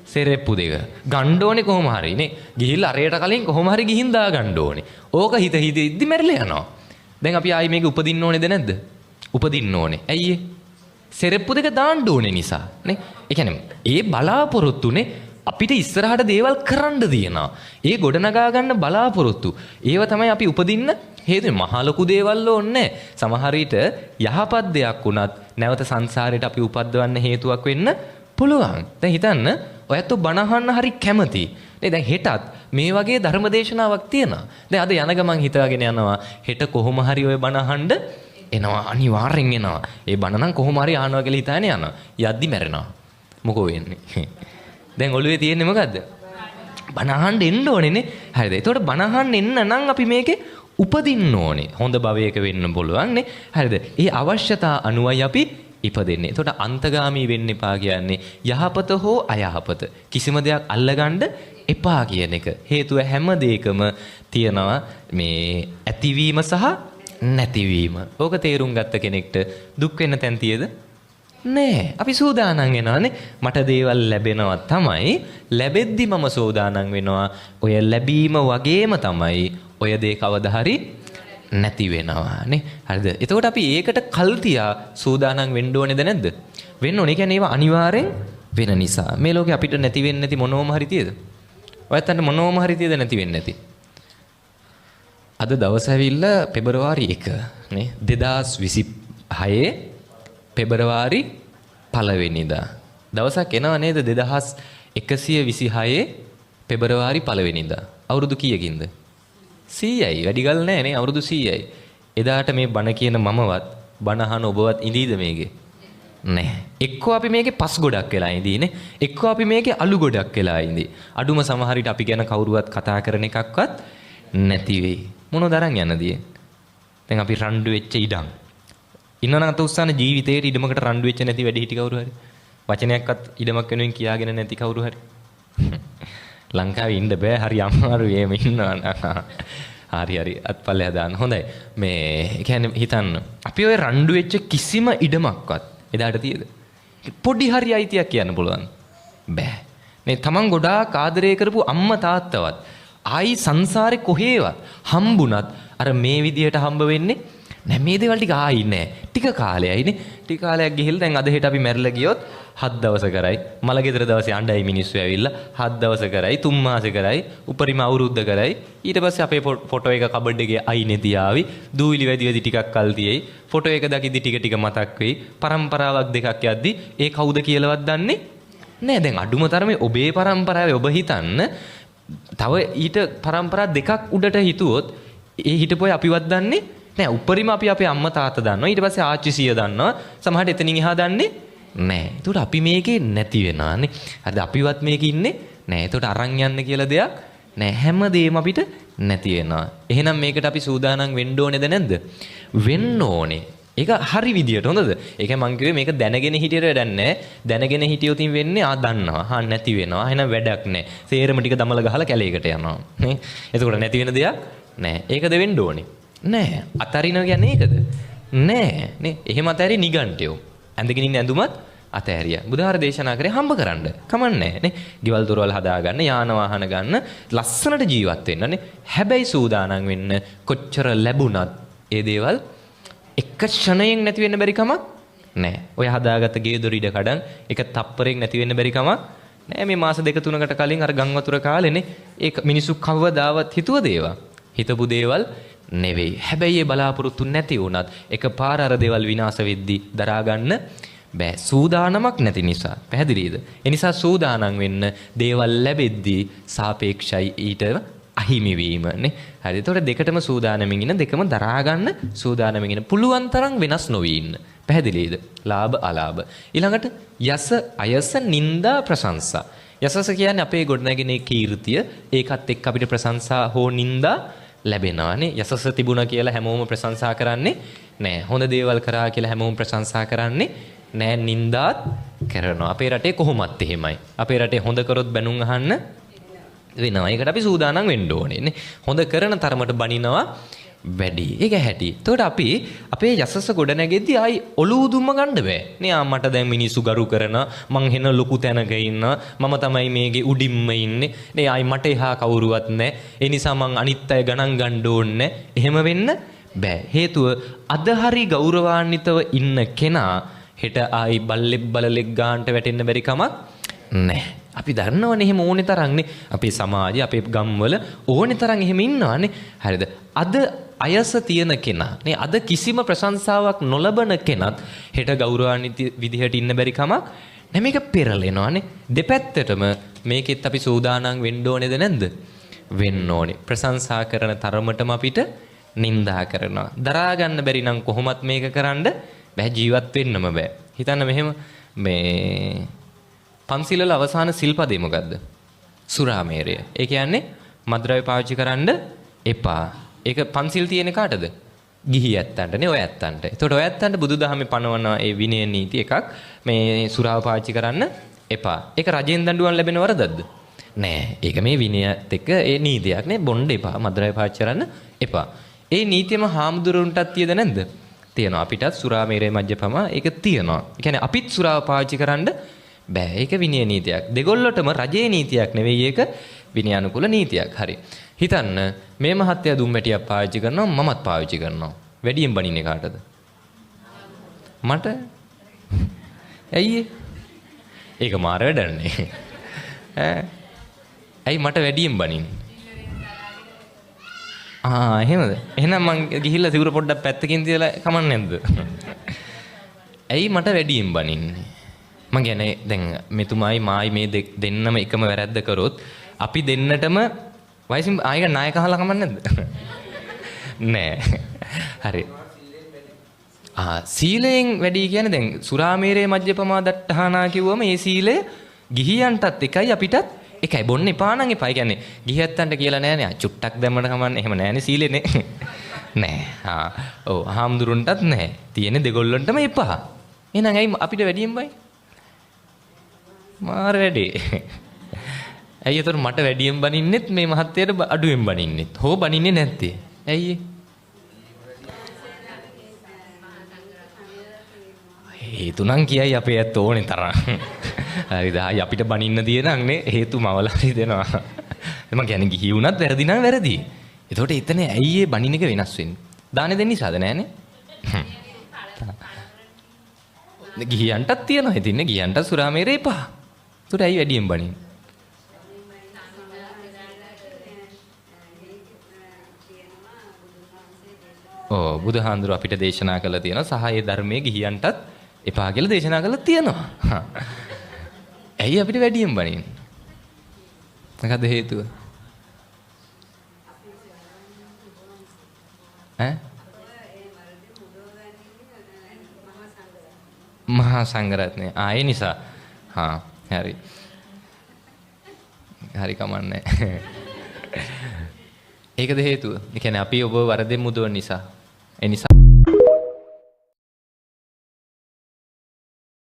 සෙරෙප්පු දෙක. ගන්න ඕනේ කොහොම හරි නේ. ගිහිල්ලා අරයට කලින් කොහොම හරි ගිහින් දා ගන්න ඕනේ. ඕක හිත ඉද්දි මැරිලා යනවා. දැන් අපි ආයි මේක උපදින්න ඕනේද නැද්ද? උපදින්න ඕනේ. ඇයි සෙරෙප්පු දෙක දාන්න ඕනේ නිසා නේ. ඒ කියන්නේ ඒ බලාපොරොත්තුනේ අපිට ඉස්සරහට දේවල් කරන්න දිනවා. ඒ ගොඩනගා ගන්න බලාපොරොත්තු. ඒව තමයි අපි උපදින්න හේතුව. මහා ලොකු දේවල් ඕනේ. සමහර විට යහපත් දෙයක් වුණත් නැවත සංසාරයට අපි උපද්දවන්න හේතුවක් වෙන්න පුළුවන්. දැන් හිතන්න ඔයත් බණහන්න හරි කැමති. නේ දැන් හෙටත් මේ වගේ ධර්මදේශනාවක් තියෙනවා. දැන් අද යන ගමන් හිතාගෙන යනවා හෙට කොහොම හරි ඔය බණහන්න එනවා. අනිවාර්යෙන් එනවා. ඒ බණ නම් කොහොම හරි අහනවා කියලා හිතාගෙන යනවා. යද්දි මැරෙනවා. මොකෝ වෙන්නේ? දැන් ඔළුවේ තියෙන්නේ මොකද්ද? බණ අහන්න එන්න ඕනේනේ. හරිද? ඒතකොට බණ අහන්න එන්න නම් අපි මේකේ උපදින්න ඕනේ. හොඳ භවයක වෙන්න පුළුවන් නේ. හරිද? ඒ අවශ්‍යතා අනුවයි අපි ඉපදෙන්නේ. එතකොට අන්තගාමී වෙන්න එපා කියන්නේ යහපත හෝ අයහපත කිසිම දෙයක් අල්ලගන්න එපා කියන එක. හේතුව හැම දෙයකම තියනවා මේ ඇතිවීම සහ නැතිවීම. ඕක තේරුම් ගත්ත කෙනෙක්ට දුක් වෙන්න තැන් තියද? නෑ. අපි සූදානම් වෙනවානේ. මට දේවල් ලැබෙනවා තමයි. ලැබෙද්දි මම සූදානම් වෙනවා. ඔය ලැබීම වගේම තමයි ඔය දේ කවදා හරි නැති වෙනවා නේ. හරිද? එතකොට අපි ඒකට කල් තියා සූදානම් වෙන්න ඕනේද නැද්ද? වෙන්න ඕනේ. කියන්නේ ඒවා අනිවාර්යෙන් වෙන නිසා. මේ ලෝකේ අපිට නැති වෙන්නේ නැති මොනෝම හරි තියද? ඔයත්තන්ට මොනෝම හරි තියද නැති වෙන්නේ නැති? අද දවස් ඇවිල්ලා පෙබරවාරි 1 නේ 2026 පෙබරවාරි පළවෙනිදා. දවසක් එනවා නේද 2126 පෙබරවාරි පළවෙනිදා. අවුරුදු කීයකින්ද? 100යි. වැඩි ගල් නැහැ නේ අවුරුදු 100යි. එදාට මේ බණ කියන මමවත් බණ අහන ඔබවත් ඉඳීද මේකේ? නැහැ. එක්කෝ අපි මේකේ පස් ගොඩක් වෙලා ඉඳීනේ. එක්කෝ අපි මේකේ අලු ගොඩක් වෙලා ඉඳී. අඩුම සමහර විට අපි ගැන කවුරුවත් කතා කරන එකක්වත් නැති වෙයි. මොනවද අරන් යන්නද? දැන් අපි රණ්ඩු වෙච්ච ඉඩම්. ඉන්නවනම් අත උස්සන ජීවිතේට ඉඩමකට රණ්ඩු වෙච්ච නැති වැඩි හිටි කවුරු හරි. වචනයක්වත් ඉඩමක් වෙනුවෙන් කියාගෙන නැති කවුරු හරි. ලංකාවේ ඉන්න බෑ හරි අමාරුයි එහෙම ඉන්නවා. හරි අත්පල්ලේ හදාන්න. හොඳයි. මේ ඒ කියන්නේ හිතන්න. අපි ওই රණ්ඩු වෙච්ච කිසිම ඉඩමක්වත් එදාට තියෙද? පොඩි හරි අයිතියක් කියන්න පුළුවන්. බෑ. මේ තමන් ගොඩාක් ආදරය කරපු අම්මා තාත්තවත් ආයි සංසාරේ කොහේවත් හම්බුණත් අර මේ විදියට හම්බ වෙන්නේ නෑ. මේ දේවල් ටික ආයි නෑ. ටික කාලයයිනේ. ටික කාලයක් ගිහිල්ලා දැන් අද හෙට අපි මැරිලා ගියොත් 7 දවස කරයි. මල ගෙදර දවසේ අඬයි මිනිස්සු ඇවිල්ලා 7 දවස කරයි, 3 මාස කරයි, උපරිම අවුරුද්ද කරයි. ඊට පස්සේ අපේ ෆොටෝ එක කබඩ් එකේ අයිනේ තියාවි. දූවිලි වැඩි ටිකක් කල් තියේයි. ෆොටෝ එක දකිද්දි ටික මතක් වෙයි. පරම්පරාවක් දෙකක් යද්දි ඒ කවුද කියලාවත් දන්නේ නෑ. දැන් අඩුම තරමේ ඔබේ පරම්පරාවේ ඔබ හිතන්න තව ඊට පරම්පරා දෙකක් උඩට හිතුවොත් ඒ හිටපොයි අපිවත් දන්නේ නෑ. උපරිම අපි අපේ අම්මා තාත්තා දන්නවා. ඊට පස්සේ ආච්චි සීයා දන්නවා. සමහරට එතනින් එහා දන්නේ නෑ. ඒකට අපි මේකේ නැති වෙනානේ. හරිද? අපිවත් මේකේ ඉන්නේ නෑ. ඒකට අරන් යන්න කියලා දෙයක් නෑ. හැමදේම අපිට නැති වෙනවා. එහෙනම් මේකට අපි සූදානම් වෙන්න ඕනේද නැද්ද? වෙන්න ඕනේ. ඒක හරි විදියට හොඳද? ඒකයි මං කිව්වේ මේක දැනගෙන හිටියට වැඩක් නෑ. දැනගෙන හිටියොත් වෙන්නේ දන්නවා. නැති වෙනවා. එහෙනම් වැඩක් නෑ. සේරම ටික දමල ගහලා කැලේකට යනවා. නේ? එතකොට නැති වෙන දෙයක් නෑ. ඒකද වෙන්න ඕනේ. නෑ. අතරින කියන්නේ ඒකද? නෑ. නේ? එහෙම අතහැරි නිගන්ටයෝ. ඇඳගෙන ඉන්න ඇඳුමත් අතහැරියා. බුදුහාර දේශනා කරේ හම්බ කරන්න. කමන්නේ නේ. ගෙවල් දොරවල් හදාගන්න, යාන වාහන ගන්න, ලස්සනට ජීවත් වෙන්න නේ. හැබැයි සූදානම් වෙන්න කොච්චර ලැබුණත් ඒ දේවල් එක ක්ෂණයෙන් නැති වෙන්න බැරි කමක් නෑ. ඔය හදාගත්ත ගේ දොර ඉඩ කඩන් එක තප්පරයක් නැති වෙන්න බැරි කමක් නෑ. මේ මාස 2-3කට කලින් අර ගම් වතුර කාලේනේ ඒක මිනිස්සු කවදාවත් හිතුව දේවා. හිතපු දේවල් නෙවෙයි. හැබැයි ඒ බලාපොරොත්තු නැති වුණත් එකපාර අර දේවල් විනාශ වෙද්දි දරා ගන්න බෑ. සූදානමක් නැති නිසා. පැහැදිලිද? ඒ නිසා සූදානම් වෙන්න දේවල් ලැබෙද්දී සාපේක්ෂයි ඊට අහිමි වීම නේ. හරි. ඒතකොට දෙකටම සූදානමින් ඉන්න දෙකම දරා ගන්න සූදානමින් ඉන්න. පුළුවන් තරම් වෙනස් නොවී ඉන්න. පැහැදිලිද? ලාභ අලාභ. ඊළඟට යස අයස නිന്ദා ප්‍රශංසා. යසස කියන්නේ අපේ ගොඩනැගෙන කීර්තිය. ඒකත් එක්ක අපිට ප්‍රශංසා හෝ නිന്ദා ලැබෙනවානේ. යසස තිබුණා කියලා හැමෝම ප්‍රශංසා කරන්නේ නෑ. හොඳ දේවල් කරා කියලා හැමෝම ප්‍රශංසා කරන්නේ නෑ. නිന്ദාත් කරනවා. අපේ රටේ කොහොමත් එහෙමයි. අපේ රටේ හොඳ කරොත් බැනුම් අහන්න වෙනවා. ඒකට අපි සූදානම් වෙන්න ඕනේ නේ. හොඳ කරන තරමට බනිනවා වැඩි. ඒක හැටි. එතකොට අපි අපේ යසස ගොඩ නැගෙද්දි ආයි ඔලුව දුම්ම ගන්න බෑ. නේ මට දැන් මිනිස්සු ගරු කරන මං හෙන ලොකු තැනක ඉන්න මම තමයි මේකේ උඩින්ම ඉන්නේ. නේ ආයි මට එහා කවුරුවත් නැහැ. ඒ නිසා මං අනිත් අය ගණන් ගන්න ඕනේ. එහෙම වෙන්න බෑ. හේතුව අද හරි ගෞරවාන්විතව ඉන්න කෙනා හෙට ආයි බල්ලෙක් බලලෙක් ගාන්ට වැටෙන්න බැරි කමක් නැහැ. අපි දන්නවනේ එහෙම ඕනේ තරම්නේ. අපේ සමාජය අපේ ගම්වල ඕනේ තරම් එහෙම ඉන්නවනේ. හරිද? අද අයස තියෙන කෙනා නේ අද කිසිම ප්‍රශංසාවක් නොලබන කෙනත් හෙට ගෞරවාන්විත විදිහට ඉන්න බැරි කමක් නැහැ. මේක පෙරලෙනවානේ. දෙපැත්තටම මේකෙත් අපි සූදානම් වෙන්න ඕනේද නැද්ද? වෙන්න ඕනේ. ප්‍රශංසා කරන තරමටම අපිට නිඳා කරනවා. දරා ගන්න බැරි නම් කොහොමත් මේක කරන්න බෑ. ජීවත් වෙන්නම බෑ. හිතන්න මෙහෙම මේ පන්සිල්වල අවසාන සිල්පදේ මොකද්ද? සුරාමේරය. ඒ කියන්නේ මත්ද්‍රව්‍ය පාවිච්චි කරන්න එපා. ඒක පන්සිල් තියෙන කාටද? ගිහි ඇත්තන්ට නේ ඔය ඇත්තන්ට. ඒතකොට ඔය ඇත්තන්ට බුදුදහමේ පනවන ඒ විනය නීති එකක් මේ සුරාව පාවිච්චි කරන්න එපා. ඒක රජෙන් දඬුවම් ලැබෙන වරදක්ද? නෑ. ඒක මේ විනයත් එක්ක ඒ නීතියක් නේ. බොන්න එපා. මත්ද්‍රව්‍ය පාවිච්චි කරන්න එපා. ඒ නීතියම හාමුදුරුවන්ටත් තියද නැද්ද? තියෙනවා. අපිටත් සුරාමේරය මජ්ජපමා ඒක තියෙනවා. ඒ කියන්නේ අපිත් සුරාව පාවිච්චි කරන්න බෑ. ඒක විනය නීතියක්. දෙගොල්ලටම රජයේ නීතියක් නෙවෙයි ඒක විනයානුකූල නීතියක්. හරි. හිතන්න මේ මහත්තයා දුම්මැටියක් පාවිච්චි කරනවා මමත් පාවිච්චි කරනවා. වැඩියෙන් බනින්නේ කාටද? මට. ඇයි ඒක මාර වැඩන්නේ? ඇයි මට වැඩියෙන් බනින්නේ? එහෙමද? එහෙනම් මං ගිහිල්ලා සිවුර පොඩ්ඩක් පැත්තකින් තියලා කමන්නේ නැද්ද? ඇයි මට වැඩියෙන් බනින්නේ? මම කියන්නේ දැන් මෙතුමායි මායි මේ දෙන්නම එකම වැරද්ද කරොත් අපි දෙන්නටම වයසින් ආයෙක නායක අහලා කමක් නැද්ද? නෑ. හරි. සීලයෙන් වැඩි කියන්නේ දැන් සුරාමේරේ මජ්ජපමා දට්ඨානා කිව්වම ඒ සීලය ගිහියන්ටත් එකයි අපිටත් එකයි. බොන්න එපා නම් එපා. ඒ කියන්නේ ගිහියත්තන්ට කියලා නෑනේ. චුට්ටක් දැම්මම කමන්නේ. එහෙම නෑනේ සීලෙනේ. නෑ. ඔව් හාමුදුරුන්ටත් නෑ. තියෙන්නේ දෙගොල්ලන්ටම එපා. එහෙනම් ඇයි අපිට වැඩියෙන් බයි? මාර වැඩේ. ඇයි ඒතර මට වැඩියෙන් බනින්නෙත් මේ මහත්තයට අඩුවෙන් බනින්නෙත්. හෝ බනින්නේ නැත්තේ. ඇයි හේතුනම් කියයි අපේ ඇත්ත ඕනේ තරම්. හරිද? අපිට බනින්න තියෙනන්නේ හේතු මවලා දෙනවා. මම කියන්නේ ගිහි වුණත් වැරදි නම් වැරදි. එතකොට එතන ඇයි ඒ බනින්න එක වෙනස් වෙන්නේ? දානේ දෙන්නේ සාද නෑනේ. ගිහියන්ටත් තියෙනවා. ඉතින් ගිහියන්ට සුරාමේරේ එපා. ඒතකොට ඇයි වැඩියෙන් බනින්නේ? බුදුහාඳුර අපිට දේශනා කළා තියෙනවා සහ ඒ ධර්මයේ ගිහියන්ටත් එපා කියලා දේශනා කළා තියෙනවා. ඇයි අපිට වැඩියෙන් බනින්නේ? මොකද හේතුව? මහා සංඝරත්නය. ඒ නිසා. හරි. හරි කමන්නේ. ඒකද හේතුව? ඒ කියන්නේ අපි ඔබ වරදෙන් මුදවන නිසා. ඒ නිසා